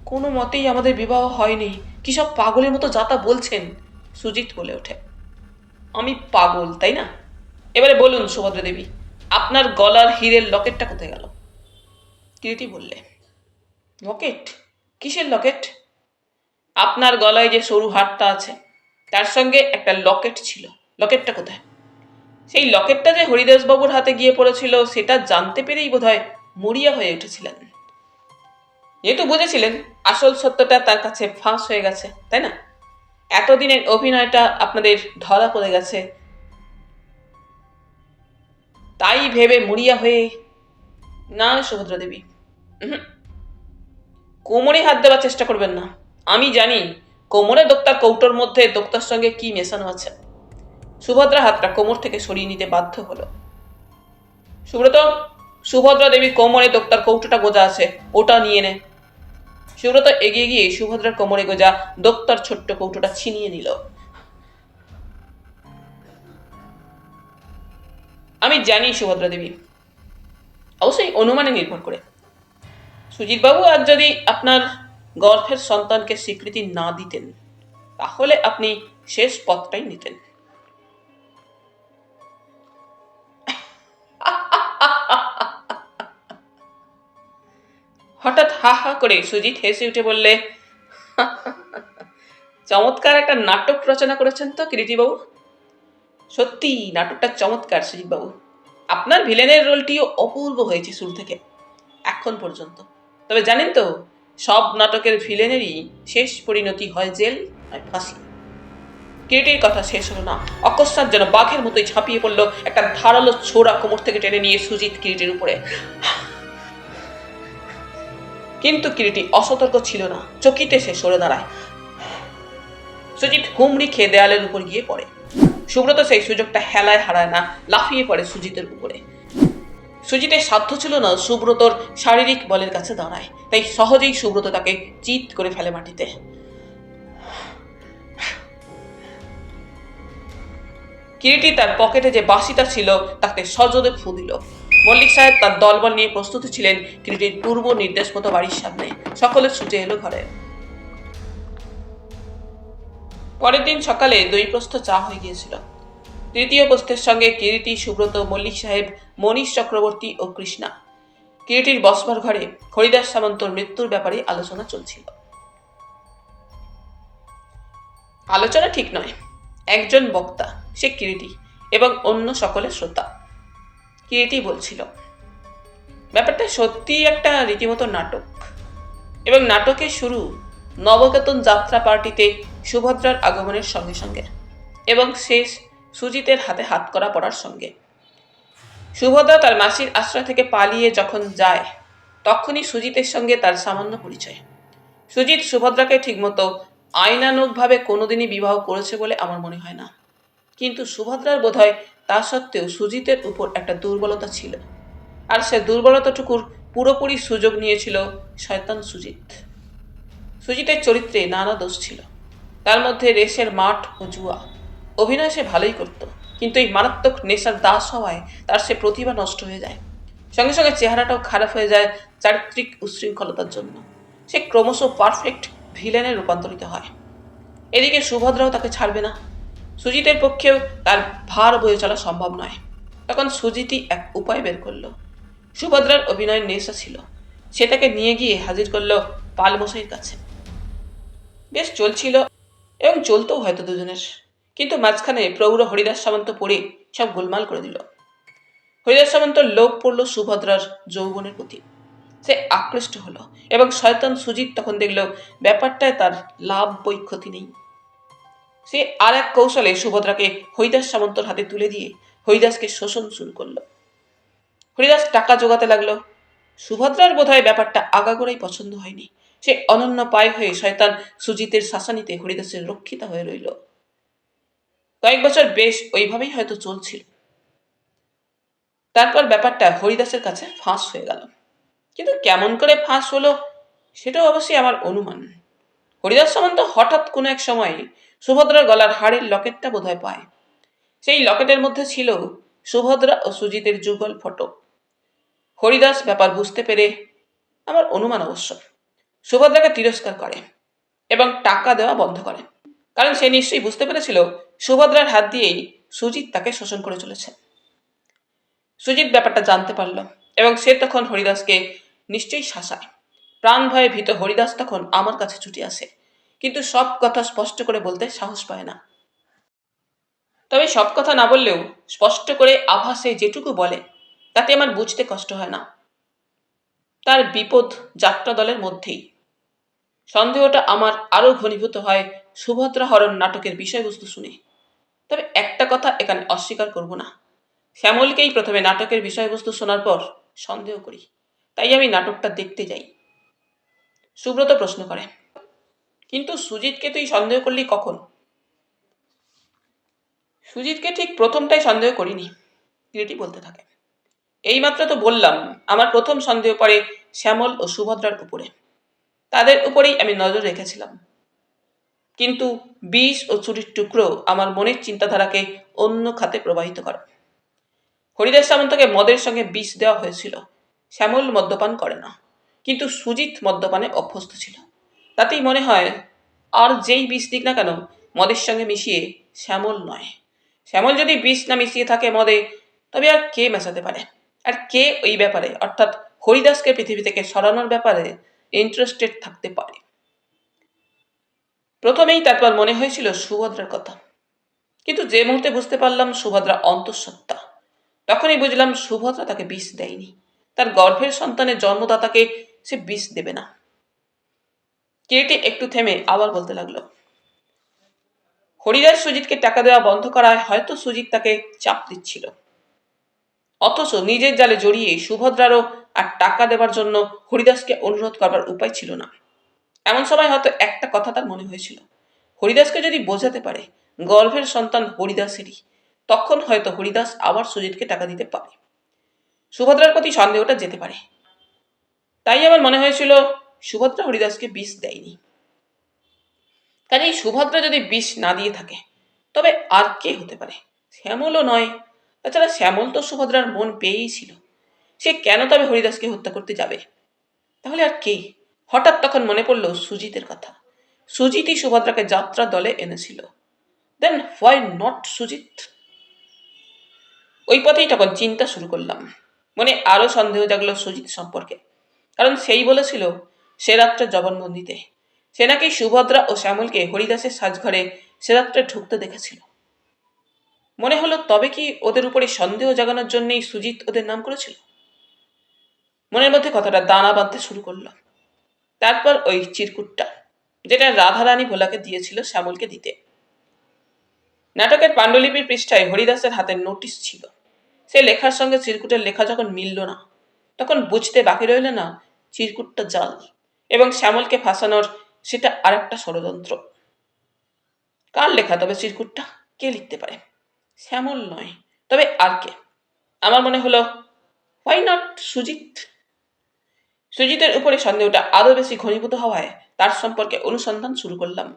কোনো মতেই আমাদের বিবাহ হয়নি। কি সব পাগলের মতো যাতা বলছেন? সুজিত বলে ওঠে। আমি পাগল, তাই না? এবারে বলুন সুভদ্রা দেবী, আপনার গলার হীরের লকেটটা কোথায় গেল? কিরিটি বললে। লকেট? কিসের লকেট? আপনার গলায় যে সরু হারটা আছে, তার সঙ্গে একটা লকেট ছিল। লকেটটা কোথায়? সেই লকেটটা যে হরিদাসবাবুর হাতে গিয়ে পড়েছিল, সেটা জানতে পেরেই বোধহয় মরিয়া হয়ে উঠেছিলেন। যেহেতু বুঝেছিলেন আসল সত্যটা তার কাছে ফাঁস হয়ে গেছে, তাই না? এতদিনের অভিনয়টা আপনাদের ধরা পড়ে গেছে, তাই ভেবে মরিয়া হয়ে। না সুভদ্রা দেবী, কোমরে হাত দেওয়ার চেষ্টা করবেন না। আমি জানি কোমরে দোক্তার কৌটোর মধ্যে দোক্তার সঙ্গে কি মেশানো আছে। সুভদ্রা হাতটা কোমর থেকে সরিয়ে নিতে বাধ্য হলো। সুব্রত, সুভদ্রা দেবীর কোমরে দোক্তার কৌটোটা গোজা আছে, ওটা নিয়ে নে। সুব্রত এগিয়ে গিয়ে সুভদ্রার কোমরে গোজা দোক্তার ছোট্ট কৌটোটা ছিনিয়ে নিল। আমি জানি সুভদ্রা দেবী, অবশ্যই অনুমানে নির্ভর করে। সুজিতবাবু আজ যদি আপনার গর্ভের সন্তানকে স্বীকৃতি না দিতেন, তাহলে আপনি শেষ পথটাই নিতেন। হঠাৎ হা হা করে সুজিত হেসে উঠে বললে, চমৎকার একটা নাটক রচনা করেছেন তো কিরিটিবাবু। সত্যি নাটকটা চমৎকার সুজিতবাবু। আপনার ভিলেনের রোলটিও অপূর্ব হয়েছে শুরু থেকে এখন পর্যন্ত। তবে জানেন তো, সব নাটকের ভিলেনেরই শেষ পরিণতি হয় জেল, নয় ফাঁসি। কিরিটির কথা শেষ হলো না। অকস্মাৎ যেন বাঘের মতোই ঝাঁপিয়ে পড়লো একটা ধারালো ছোড়া কোমর থেকে টেনে নিয়ে সুজিত কিরিটির উপরে। কিন্তু কিরিটি অসতর্ক ছিল না, চকিতে সে সরে দাঁড়ায়। সুজিত হুমড়ি খেয়ে দেয়ালের উপর গিয়ে পড়ে। সুব্রত সেই সুযোগটা হেলায় হারায় না, লাফিয়ে পড়ে সুজিতের উপরে। সুজিতের সাধ্য ছিল না সুব্রতর শারীরিক বলের কাছে দাঁড়ায়, তাই সহজেই সুব্রত তাকে চিৎ করে ফেলে মাটিতে। কিরিটি তার পকেটে যে বাঁশিটা ছিল তাকে সজোরে ফু দিল। মল্লিক সাহেব তার দলবল নিয়ে প্রস্তুত ছিলেন কিরিটির পূর্ব নির্দেশ মতো বাড়ির সামনে। সকলে ছুটে এলো ঘরে। পরের দিন সকালে দুই প্রস্থ চা হয়ে গিয়েছিল। তৃতীয় প্রস্থের সঙ্গে কিরিটি, সুব্রত, মল্লিক সাহেব, মনীষ চক্রবর্তী ও কৃষ্ণা। কিরিটির বসবার ঘরে হরিদাস সামন্তর মৃত্যুর ব্যাপারে আলোচনা চলছিল। আলোচনা ঠিক নয়, একজন বক্তা, সে কিরিটি, এবং অন্য সকলের শ্রোতা। কিরিটি বলছিল, ব্যাপারটা সত্যি একটা রীতিমতো নাটক, এবং নাটকের শুরু নবকেতন যাত্রা পার্টিতে সুভদ্রার আগমনের সঙ্গে সঙ্গে এবং শেষ সুজিতের হাতে হাতকড়া পড়ার সঙ্গে। সুভদ্রা তার মাসির আশ্রয় থেকে পালিয়ে যখন যায় তখনই সুজিতের সঙ্গে তার সামান্য পরিচয়। সুজিত সুভদ্রাকে ঠিকমতো আইনানুগভাবে কোনোদিনই বিবাহ করেছে বলে আমার মনে হয় না, কিন্তু সুভদ্রার বোধহয় তা সত্ত্বেও সুজিতের উপর একটা দুর্বলতা ছিল, আর সে দুর্বলতাটুকুর পুরোপুরি সুযোগ নিয়েছিল শয়তান সুজিত। সুজিতের চরিত্রে নানা দোষ ছিল, তার মধ্যে রেসের মাঠ ও জুয়া। অভিনয় সে ভালোই করত, কিন্তু এই মারাত্মক নেশার দাস হওয়ায় তার সে প্রতিভা নষ্ট হয়ে যায়। সঙ্গে সঙ্গে চেহারাটাও খারাপ হয়ে যায় চারিত্রিক উচ্ছৃঙ্খলতার জন্য। সে ক্রমশ পারফেক্ট ভিলেনে রূপান্তরিত হয়। এদিকে সুভদ্রাও তাকে ছাড়বে না। সুজিতের পক্ষেও তার ভার বয়ে চলা সম্ভব নয়। তখন সুজিতই এক উপায় বের করলো। সুভদ্রার অভিনয়ের নেশা ছিল, সে তাকে নিয়ে গিয়ে হাজির করল পালমশাইয়ের কাছে। বেশ চলছিল এবং চলতেও হয়তো দুজনের, কিন্তু মাঝখানে প্রৌঢ় হরিদাস সামন্ত পড়ে সব গোলমাল করে দিল। হরিদাস সামন্তর লোভ পড়ল সুভদ্রার যৌবনের প্রতি। সে আকৃষ্ট হলো এবং শয়তান সুজিত তখন দেখল ব্যাপারটায় তার লাভ বই ক্ষতি নেই। সে আর এক কৌশলে সুভদ্রাকে হরিদাস সামন্তর হাতে তুলে দিয়ে হরিদাসকে শোষণ শুরু করলো। হরিদাস টাকা জোগাতে লাগলো। সুভদ্রার বোধহয় ব্যাপারটা আগাগোড়াই পছন্দ হয়নি। সে অনন্য পায় হয়ে শয়তান সুজিতের শাসানিতে হরিদাসের রক্ষিতা হয়ে রইল। কয়েক বছর বেশ ওইভাবেই হয়তো চলছিল। তারপর ব্যাপারটা হরিদাসের কাছে ফাঁস হয়ে গেল, কিন্তু কেমন করে ফাঁস হলো সেটাও অবশ্যই আমার অনুমান। হরিদাস সামন্ত হঠাৎ কোনো এক সময় সুভদ্রার গলার হাড়ের লকেটটা বোধহয় পায়। সেই লকেটের মধ্যে ছিল সুভদ্রা ও সুজিতের যুগল ফটো। হরিদাস ব্যাপার বুঝতে পেরে, আমার অনুমান অবশ্য, সুভদ্রাকে তিরস্কার করে এবং টাকা দেওয়া বন্ধ করে, কারণ সে নিশ্চয়ই বুঝতে পেরেছিল সুভদ্রার হাত দিয়েই সুজিত তাকে শোষণ করে চলেছে। সুজিত ব্যাপারটা জানতে পারল এবং সে তখন হরিদাসকে নিশ্চয়ই শাসায়। প্রাণ ভয়ে ভীত হরিদাস তখন আমার কাছে ছুটে আসে, কিন্তু সব কথা স্পষ্ট করে বলতে সাহস পায় না। তবে সব কথা না বললেও স্পষ্ট করে আভাসে যেটুকু বলে তাতে আমার বুঝতে কষ্ট হয় না। তার বিপদ যাত্রা দলের মধ্যেই। সন্দেহটা আমার আরো ঘনীভূত হয় সুভদ্রা হরণ নাটকের বিষয়বস্তু শুনে। তবে একটা কথা এখানে অস্বীকার করব না, শ্যামলকেই প্রথমে নাটকের বিষয়বস্তু শোনার পর সন্দেহ করি, তাই আমি নাটকটা দেখতে যাই। সুব্রত প্রশ্ন করে, কিন্তু সুজিতকে তুই সন্দেহ করলি কখন? সুজিতকে ঠিক প্রথমটাই সন্দেহ করিনি, কিরিটি বলতে থাকে। এইমাত্র তো বললাম আমার প্রথম সন্দেহ পড়ে শ্যামল ও সুভদ্রার উপরে। তাদের উপরেই আমি নজর রেখেছিলাম, কিন্তু বিষ ও চুরির টুকরো আমার মনের চিন্তাধারাকে অন্য খাতে প্রবাহিত করে। হরিদাস সামন্তকে মদের সঙ্গে বিষ দেওয়া হয়েছিল। শ্যামল মদ্যপান করে না, কিন্তু সুজিত মদ্যপানে অভ্যস্ত ছিল। তাতেই মনে হয় আর যেই বিষ দিক না কেন মদের সঙ্গে মিশিয়ে শ্যামল নয়। শ্যামল যদি বিষ না মিশিয়ে থাকে মদে, তবে আর কে মেশাতে পারে? আর কে ওই ব্যাপারে, অর্থাৎ হরিদাসকে পৃথিবী থেকে সরানোর ব্যাপারে ইন্টারেস্টেড থাকতে পারে? প্রথমেই তারপর মনে হয়েছিল সুভদ্রার কথা, কিন্তু যে মুহূর্তে বুঝতে পারলাম সুভদ্রা অন্তঃসত্ত্বা, তখনই বুঝলাম সুভদ্রা তাকে বিষ দেয়নি। তার গর্ভের সন্তানের জন্মদাতাকে সে বিষ দেবে না। কিরিটি একটু থেমে আবার বলতে লাগলো, হরিদাস সুজিতকে টাকা দেওয়া বন্ধ করায় হয়তো সুজিত তাকে চাপ দিচ্ছিল, অথচ নিজের জালে জড়িয়ে সুভদ্রারও আর টাকা দেবার জন্য হরিদাসকে অনুরোধ করবার উপায় ছিল না। এমন সময় হয়তো একটা কথা তার মনে হয়েছিল, হরিদাসকে যদি বোঝাতে পারে গর্ভের সন্তান হরিদাসেরই, তখন হয়তো হরিদাস আবার সুজিতকে টাকা দিতে পারে, সুভদ্রার প্রতি সন্দেহটা যেতে পারে। তাই আমার মনে হয়েছিল সুভদ্রা হরিদাসকে বিষ দেয়নি। কাজেই সুভদ্রা যদি বিষ না দিয়ে থাকে, তবে আর কে হতে পারে? শ্যামলও নয়। তাছাড়া শ্যামল তো সুভদ্রার মন পেয়েই ছিল, সে কেন তবে হরিদাসকে হত্যা করতে যাবে? তাহলে আর কে? হঠাৎ তখন মনে পড়ল সুজিতের কথা। সুজিতই সুভদ্রাকে যাত্রা দলে এনেছিল। Then why not Sujit? ওই পথেই তখন চিন্তা শুরু করলাম। মনে আরো সন্দেহ জাগলো সুজিত সম্পর্কে, কারণ সেই বলেছিল সে রাত্রে জবানবন্দিতে সে নাকি সুভদ্রা ও শ্যামলকে হরিদাসের সাজঘরে সে রাত্রে ঢুকতে দেখেছিল। মনে হলো তবে কি ওদের উপরে সন্দেহ জাগানোর জন্যই সুজিত ওদের নাম করেছিল? মনের মধ্যে কথাটা দানা বাঁধতে শুরু করলো। তারপর ওই চিরকুটটা, যেটা রাধারানী ভোলাকে দিয়েছিল শ্যামলকে দিতে। নাটকের পাণ্ডুলিপির পৃষ্ঠায় হরিদাসের হাতের নোটিশ ছিল। সে লেখার সঙ্গে চিরকুটের লেখা যখন মিলল না, তখন বুঝতে বাকি রইল না চিরকুটটা জাল এবং শ্যামলকে ফাঁসানোর সেটা আরেকটা ষড়যন্ত্র। কার লেখা তবে চিরকুটটা? কে লিখতে পারে? শ্যামল নয়, তবে আর কে? আমার মনে হলো, হোয়াই নট সুজিত? সুজিতের উপরে সন্দেহটা আরো বেশি ঘনীভূত হওয়ায় তার সম্পর্কে অনুসন্ধান শুরু করলাম।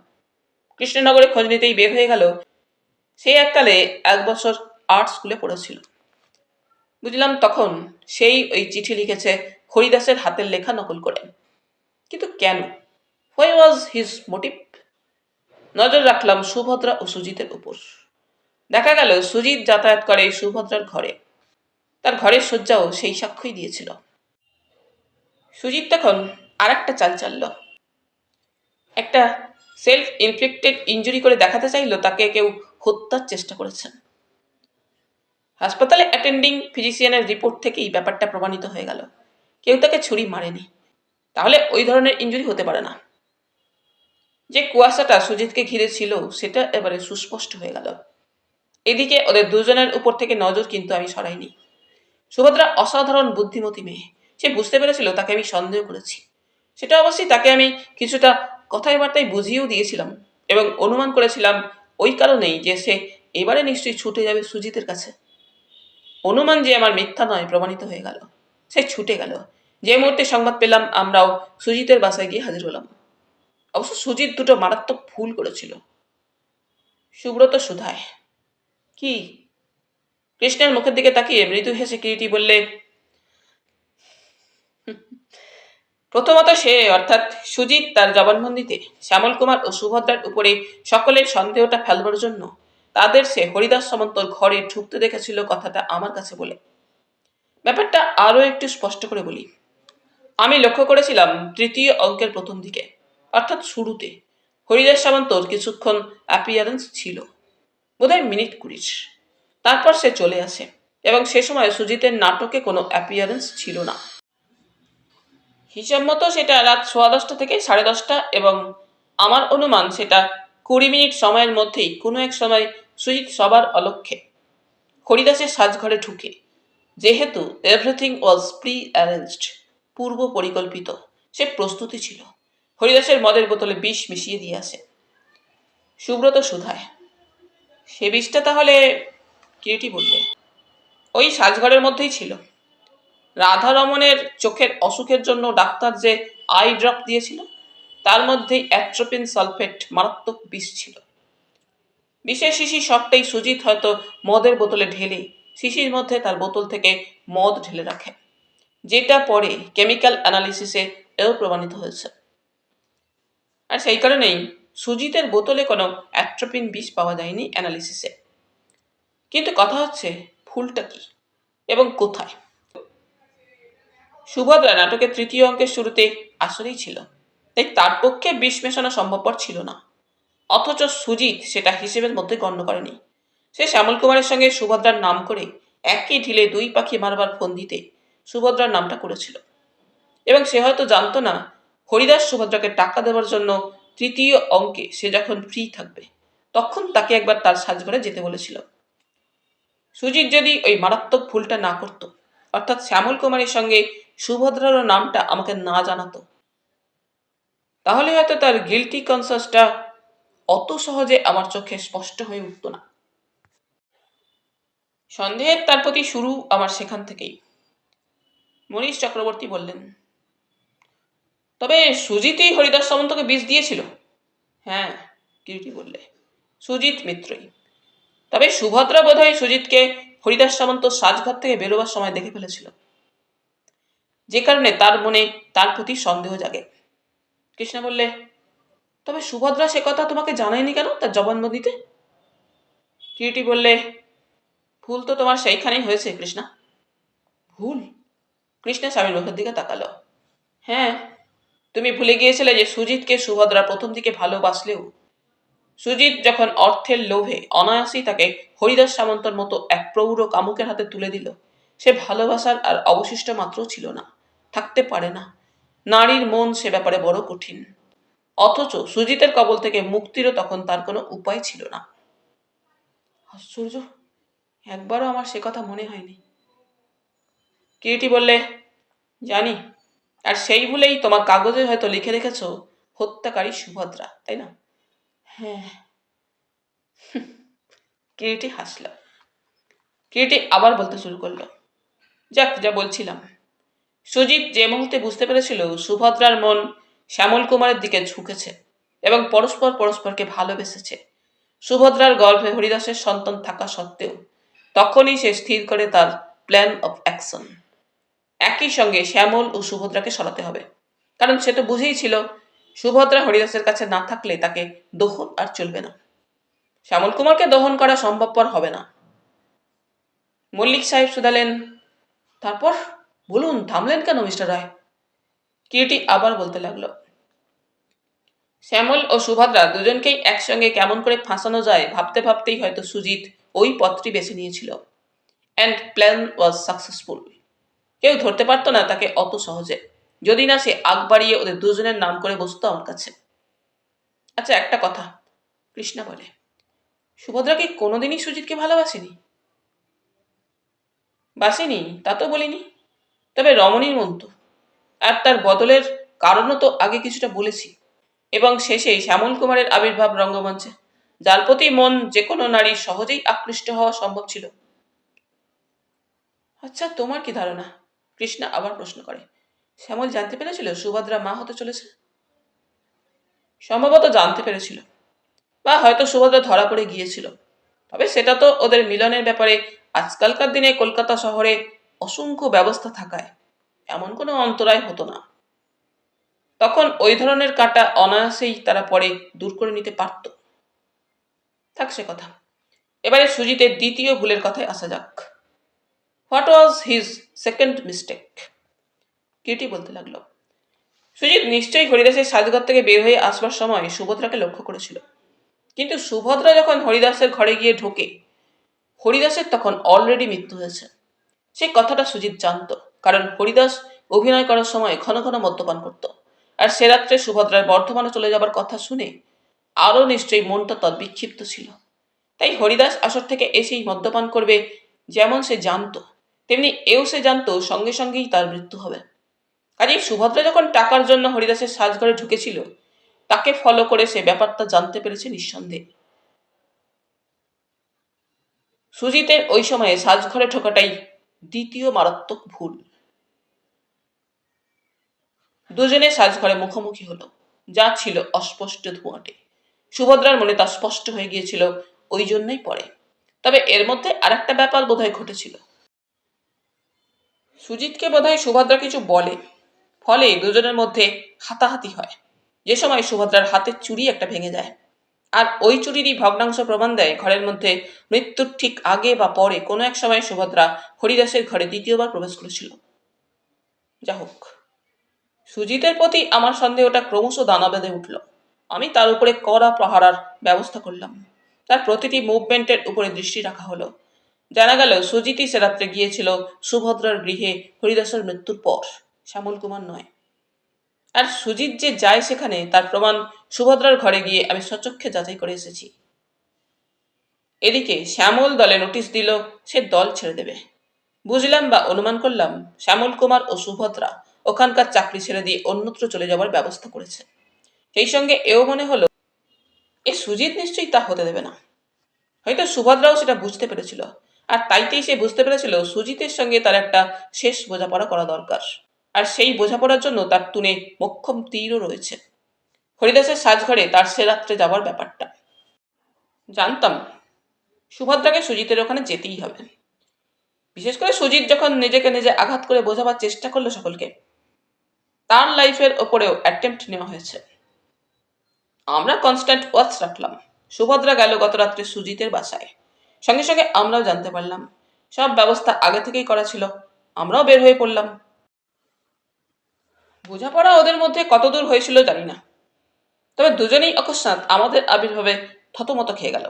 কৃষ্ণনগরে খোঁজ নিতেই বের হয়ে গেল সে এককালে 1 বছর আর্ট স্কুলে পড়েছিল। বুঝলাম তখন সেই ওই চিঠি লিখেছে হরিদাসের হাতের লেখা নকল করে। কিন্তু কেন? Why was his motive? নজর রাখলাম সুভদ্রা ও সুজিতের উপর। দেখা গেল সুজিত যাতায়াত করে সুভদ্রার ঘরে। তার ঘরের শয্যাও সেই সাক্ষ্যই দিয়েছিল। সুজিত তখন আর একটা চাল চালল। একটা সেলফ ইনফ্লিক্টেড ইনজুরি করে দেখাতে চাইল তাকে কেউ হত্যার চেষ্টা করেছেন। হাসপাতালে অ্যাটেন্ডিং ফিজিশিয়ানের রিপোর্ট থেকেই ব্যাপারটা প্রমাণিত হয়ে গেল কেউ তাকে ছুরি মারেনি। তাহলে ওই ধরনের ইনজুরি হতে পারে না। যে কুয়াশাটা সুজিতকে ঘিরে ছিল সেটা এবারে সুস্পষ্ট হয়ে গেল। এদিকে ওদের দুজনের উপর থেকে নজর কিন্তু আমি সরাইনি। সুভদ্রা অসাধারণ বুদ্ধিমতী মেয়ে। সে বুঝতে পেরেছিল তাকে আমি সন্দেহ করেছি। সেটা অবশ্যই তাকে আমি কিছুটা কথায় বার্তায় বুঝিয়েও দিয়েছিলাম এবং অনুমান করেছিলাম ওই কারণেই যে সে এবারে নিশ্চয়ই ছুটে যাবে সুজিতের কাছে। অনুমান যে আমার মিথ্যা নয় প্রমাণিত হয়ে গেল। সে ছুটে গেল। যে মুহূর্তে সংবাদ পেলাম আমরাও সুজিতের বাসায় গিয়ে হাজির হলাম। অবশ্য সুজিত দুটো মারাত্মক ভুল করেছিল। সুব্রত সুধায়। কি? কৃষ্ণের মুখের দিকে তাকিয়ে মৃদু হেসে কিরিটি বললে, প্রথমত সে অর্থাৎ সুজিত তার জবানবন্দিতে শ্যামল কুমার ও সুভদ্রার উপরে সকলের সন্দেহটা ফেলবার জন্য তাদের সে হরিদাস সামন্তর ঘরে ঢুকতে দেখেছিল কথাটা আমার কাছে বলে। ব্যাপারটা আরো একটু স্পষ্ট করে বলি। আমি লক্ষ্য করেছিলাম তৃতীয় অঙ্কের প্রথম দিকে অর্থাৎ শুরুতে হরিদাস সামন্তর কিছুক্ষণ অ্যাপিয়ারেন্স ছিল, বোধহয় মিনিট 20। তারপর সে চলে আসে এবং সে সময় সুজিতের নাটকে কোনো অ্যাপিয়ারেন্স ছিল না। হিসাব মতো সেটা রাত 10:15 থেকে 10:30 এবং আমার অনুমান সেটা 20 মিনিট সময়ের মধ্যেই কোনো এক সময় সুজিত সবার অলক্ষ্যে হরিদাসের সাজঘরে ঢুকে, যেহেতু এভরিথিং ওয়াজ প্রি অ্যারেঞ্জড, পূর্ব পরিকল্পিত, সে প্রস্তুতি ছিল। হরিদাসের মদের বোতলে বিষ মিশিয়ে দিয়ে আসে। সুব্রত সুধায়। সে বিষটা তাহলে? কিরিটি বললে, ওই সাজঘরের মধ্যেই ছিল। রাধা রমনের চোখের অসুখের জন্য ডাক্তার যে আই ড্রপ দিয়েছিল তার মধ্যেই অ্যাট্রোপিন সালফেট মারাত্মক বিষ ছিল। বিষের শিশি সবটাই সুজিত হয়তো মদের বোতলে ঢেলে শিশির মধ্যে তার বোতল থেকে মদ ঢেলে রাখে, যেটা পরে কেমিক্যাল অ্যানালিসিসে এও প্রমাণিত হয়েছে। আর সেই কারণেই সুজিতের বোতলে কোনো অ্যাট্রোপিন বিষ পাওয়া যায়নি অ্যানালিসিসে। কিন্তু কথা হচ্ছে ভুলটা কি এবং কোথায়? সুভদ্রা নাটকের তৃতীয় অঙ্কের শুরুতে আসলেই ছিল, তাই তার পক্ষে বিষ মেশানো সম্ভবপর ছিল না। অথচ সুজিত সেটা হিসেবের মধ্যে গণ্য করেনি। সে শ্যামল কুমারের সঙ্গে সুভদ্রার নাম করে একই ঢিলে 2 পাখি মারবার ফন্দিতে সুভদ্রার নামটা করেছিল এবং সে হয়তো জানতো না হরিদাস সুভদ্রাকে টাকা দেওয়ার জন্য তৃতীয় অঙ্কে সে যখন ফ্রি থাকবে তখন তাকে একবার তার সাজঘরে যেতে বলেছিল। সুজিত যদি ওই মারাত্মক ভুলটা না করত, অর্থাৎ শ্যামল কুমারের সঙ্গে সুভদ্রার নামটা আমাকে না জানাতো, তাহলে হয়তো তার গিল্টি কনসাসটা অত সহজে আমার চোখে স্পষ্ট হয়ে উঠত না। সন্দেহের তার প্রতি শুরু আমার সেখান থেকেই। মনীষ চক্রবর্তী বললেন, তবে সুজিতই হরিদাস সামন্তকে বিষ দিয়েছিল? হ্যাঁ, কিরিটি বললে, সুজিত মিত্রই। তবে সুভদ্রা বোধহয় সুজিতকে হরিদাস সামন্ত সাজঘর থেকে বেরোবার সময় দেখে ফেলেছিল, যে কারণে তার মনে তার প্রতি সন্দেহ জাগে। কৃষ্ণা বললে, তবে সুভদ্রা সে কথা তোমাকে জানায়নি কেন তার জবানবন্দিতে? কিরিটি বললে, ভুল তো তোমার সেইখানেই হয়েছে কৃষ্ণা। ভুল? কৃষ্ণা স্বামীর মুখের দিকে তাকালো। হ্যাঁ, তুমি ভুলে গিয়েছিলে যে সুজিতকে সুভদ্রা প্রথম দিকে ভালোবাসলেও সুজিত যখন অর্থের লোভে অনায়াসেই তাকে হরিদাস সামন্তর মতো এক প্রৌঢ় কামুকের হাতে তুলে দিল, সে ভালোবাসার আর অবশিষ্ট মাত্র ছিল না, থাকতে পারে না। নারীর মন সে ব্যাপারে বড় কঠিন। অথচ সুজিতের কবল থেকে মুক্তিরও তখন তার কোনো উপায় ছিল না। আশ্চর্য, একবারও আমার সে কথা মনে হয়নি। কিরিটি বললে, জানি, আর সেই ভুলেই তোমার কাগজে হয়তো লিখে রেখেছ হত্যাকারী সুভদ্রা, তাই না? হ্যাঁ। কিরিটি হাসল। কিরিটি আবার বলতে শুরু করলো, যাক, যা বলছিলাম, সুজিত যে মুহূর্তে বুঝতে পেরেছিল সুভদ্রার মন শ্যামল কুমারের দিকে ঝুঁকেছে এবং পরস্পর পরস্পরকে ভালোবেসেছে, সুভদ্রার গর্ভে হরিদাসের সন্তান থাকা সত্ত্বেও, তখনই সে স্থির করে তার প্ল্যান অফ অ্যাকশন। একই সঙ্গে শ্যামল ও সুভদ্রাকে সরাতে হবে, কারণ সে তো বুঝেই ছিল সুভদ্রা হরিদাসের কাছে না থাকলে তাকে দহন আর চলবে না। শ্যামল কুমারকে দহন করা সম্ভবপর হবে না। মল্লিক সাহেব শুধালেন, তারপর বলুন, থামলেন কেন মিস্টার রায়? কিরিটি আবার বলতে লাগলো, শ্যামল ও সুভদ্রা দুজনকেই একসঙ্গে কেমন করে ফাঁসানো যায় ভাবতে ভাবতেই হয়তো সুজিত ওই পথটি বেছে নিয়েছিল। And plan was successful. কেউ ধরতে পারতো না তাকে অত সহজে, যদি না সে আগ বাড়িয়ে ওদের দুজনের নাম করে বসতো আমার কাছে। আচ্ছা, একটা কথা, কৃষ্ণা বলে, সুভদ্রা কি কোনোদিনই সুজিতকে ভালোবাসেনি? বাসেনি তা তো বলিনি, তবে রমণীর মন তো, আর তার বদলের কারণও তো আগে কিছুটা বলেছি, এবং শেষে শ্যামল কুমারের আবির্ভাব রঙ্গমঞ্চে, যার প্রতি মন যে কোনো নারীর সহজেই আকৃষ্ট হওয়া সম্ভব ছিল। আচ্ছা, তোমার কি ধারণা? কৃষ্ণা আবার প্রশ্ন করে, শ্যামল জানতে পেরেছিল সুভদ্রা মা হতে চলেছে? সম্ভবত জানতে পেরেছিল, বা হয়তো সুভদ্রা ধরা পড়ে গিয়েছিল, তবে সেটা তো ওদের মিলনের ব্যাপারে আজকালকার দিনে কলকাতা শহরে অসংখ্য ব্যবস্থা থাকায় এমন কোনো অন্তরায় হতো না। তখন ওই ধরনের কাঁটা অনায়াসেই তারা পরে দূর করে নিতে পারত। থাক সে কথা, এবারে সুজিতের দ্বিতীয় ভুলের কথায় আসা যাক। What was his second mistake? Kitty বলতে লাগলো, সুজিত নিশ্চয়ই হরিদাসের সাজঘর থেকে বের হয়ে আসবার সময় সুভদ্রাকে লক্ষ্য করেছিল, কিন্তু সুভদ্রা যখন হরিদাসের ঘরে গিয়ে ঢোকে, হরিদাসের তখন অলরেডি মৃত্যু হয়েছে। সে কথাটা সুজিত জানত, কারণ হরিদাস অভিনয় করার সময় ঘন ঘন মদ্যপান করত, আর সে রাত্রে সুভদ্রার বর্ধমানে চলে যাবার কথা শুনে আরও নিশ্চয়ই মনটা তদ্বিক্ষিপ্ত ছিল। তাই হরিদাস আসর থেকে এসেই মদ্যপান করবে যেমন সে জানত, তেমনি এও সে জানত সঙ্গে সঙ্গেই তার মৃত্যু হবে। কাজেই সুভদ্রা যখন টাকার জন্য হরিদাসের সাজঘরে ঢুকেছিল, তাকে ফলো করে সে ব্যাপারটা জানতে পেরেছে নিঃসন্দেহে। সুজিতের ওই সময়ে সাজঘরে ঢোকাটাই দ্বিতীয় মারাত্মক ভুল। দুজনে সাজঘরে মুখোমুখি হলো, যা ছিল অস্পষ্ট ধোঁয়াটে। সুভদ্রার মনে তা স্পষ্ট হয়ে গিয়েছিল, ওই জন্যই পরে। তবে এর মধ্যে আরেকটা ব্যাপার বোধহয় ঘটেছিল। সুজিতকে বোধহয় সুভদ্রা কিছু বলে, ফলে দুজনের মধ্যে হাতাহাতি হয়, যে সময় সুভদ্রার হাতের চুড়ি একটা ভেঙে যায়, আর ওই চুরিরই ভগ্নাংশ প্রমাণ দেয় ঘরের মধ্যে মৃত্যুর ঠিক আগে বা পরে কোনো এক সময় সুভদ্রা হরিদাসের ঘরে দ্বিতীয়বার প্রবেশ করেছিল। যা হোক, সুজিতের প্রতি আমার সন্দেহটা ক্রমশ দানা বেঁধে উঠল। আমি তার উপরে কড়া প্রহারার ব্যবস্থা করলাম। তার প্রতিটি মুভমেন্টের উপরে দৃষ্টি রাখা হলো। জানা গেল সুজিতই সে রাত্রে গিয়েছিল সুভদ্রার গৃহে হরিদাসের মৃত্যুর পর, শ্যামল কুমার নয়। আর সুজিত যে যায় সেখানে তার প্রমাণ সুভদ্রার ঘরে গিয়ে আমি সচক্ষে যাচাই করে এসেছি। এদিকে শ্যামল দলে নোটিশ দিল সে দল ছেড়ে দেবে। বুঝলাম বা অনুমান করলাম শ্যামল কুমার ও সুভদ্রা ওখানকার চাকরি ছেড়ে দিয়ে অন্যত্র চলে যাবার ব্যবস্থা করেছে। সেই সঙ্গে এও মনে হলো এ সুজিত নিশ্চয়ই তা হতে দেবে না। হয়তো সুভদ্রাও সেটা বুঝতে পেরেছিল, আর তাইতেই সে বুঝতে পেরেছিল সুজিতের সঙ্গে তার একটা শেষ বোঝাপড়া করা দরকার, আর সেই বোঝাপড়ার জন্য তার টুনে মোক্ষম তীরও রয়েছে, হরিদাসের সাজঘরে তার সে রাত্রে যাবার ব্যাপারটা। জানতাম সুভদ্রাকে সুজিতের ওখানে যেতেই হবে, বিশেষ করে সুজিত যখন নিজেকে নিজে আঘাত করে বোঝাবার চেষ্টা করলো সকলকে। তার লাইফের ওপরেও অ্যাটেম্প্ট নেওয়া হয়েছে। আমরা কনস্ট্যান্ট ওয়াচ রাখলাম। সুভদ্রা গেল গত রাত্রে সুজিতের বাসায়, সঙ্গে সঙ্গে আমরাও জানতে পারলাম সব ব্যবস্থা আগে থেকেই করা ছিল। আমরাও বের হয়ে পড়লাম। বোঝাপড়া ওদের মধ্যে কতদূর হয়েছিল জানি না, তবে দুজনেই অকস্মাৎ আমাদের আবির্ভাবে থতমত খেয়ে গেল।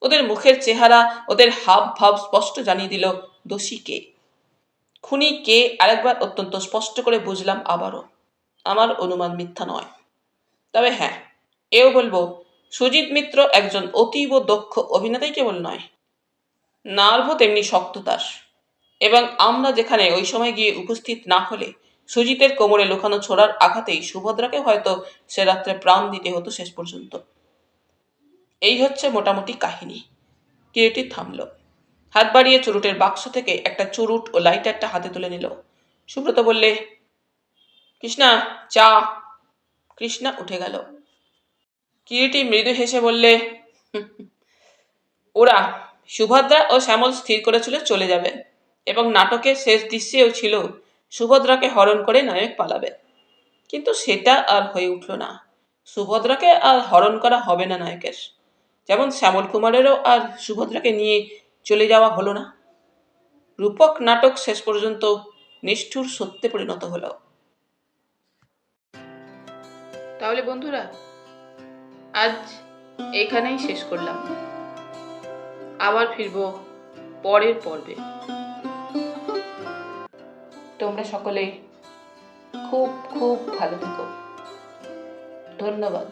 ওদের মুখের চেহারা, ওদের হাব ভাব স্পষ্ট জানিয়ে দিল দোষী কে, খুনি কে। আরেকবার অত্যন্ত স্পষ্ট করে বুঝলাম আবারও, আমার অনুমান মিথ্যা নয়। তবে হ্যাঁ, এও বলবো সুজিত মিত্র একজন অতীব দক্ষ অভিনেতাই কেবল নয়, নার্ভও তেমনি শক্ত তার। এবং আমরা যেখানে ওই সময় গিয়ে উপস্থিত না হলে সুজিতের কোমরে লুকানো ছোড়ার আঘাতেই সুভদ্রাকে হয়তো সে রাত্রে প্রাণ দিতে হতো শেষ পর্যন্ত। এই হচ্ছে মোটামুটি কাহিনী। কিরিটি থামল, হাত বাড়িয়ে চুরুটের বাক্স থেকে একটা চুরুট ও লাইটারটা হাতে তুলে নিল। সুব্রত বললে, কৃষ্ণা, চা। কৃষ্ণা উঠে গেল। কিরিটি মৃদু হেসে বললে, ওরা সুভদ্রা ও শ্যামল স্থির করেছিল চলে যাবে, এবং নাটকের শেষ দৃশ্যেও ছিল সুভদ্রাকে হরণ করে নায়ক পালাবে। কিন্তু সেটা আর হয়ে উঠল না। সুভদ্রাকে আর হরণ করা হবে না নায়কের, যেমন শ্যামল কুমারেরও আর সুভদ্রাকে নিয়ে চলে যাওয়া হলো না। রূপক নাটক শেষ পর্যন্ত নিষ্ঠুর সত্যে পরিণত হলো। তাহলে বন্ধুরা, আজ এখানেই শেষ করলাম। আবার ফিরবো পরের পর্বে। তোমরা সকলে খুব খুব ভালো থেকো। ধন্যবাদ।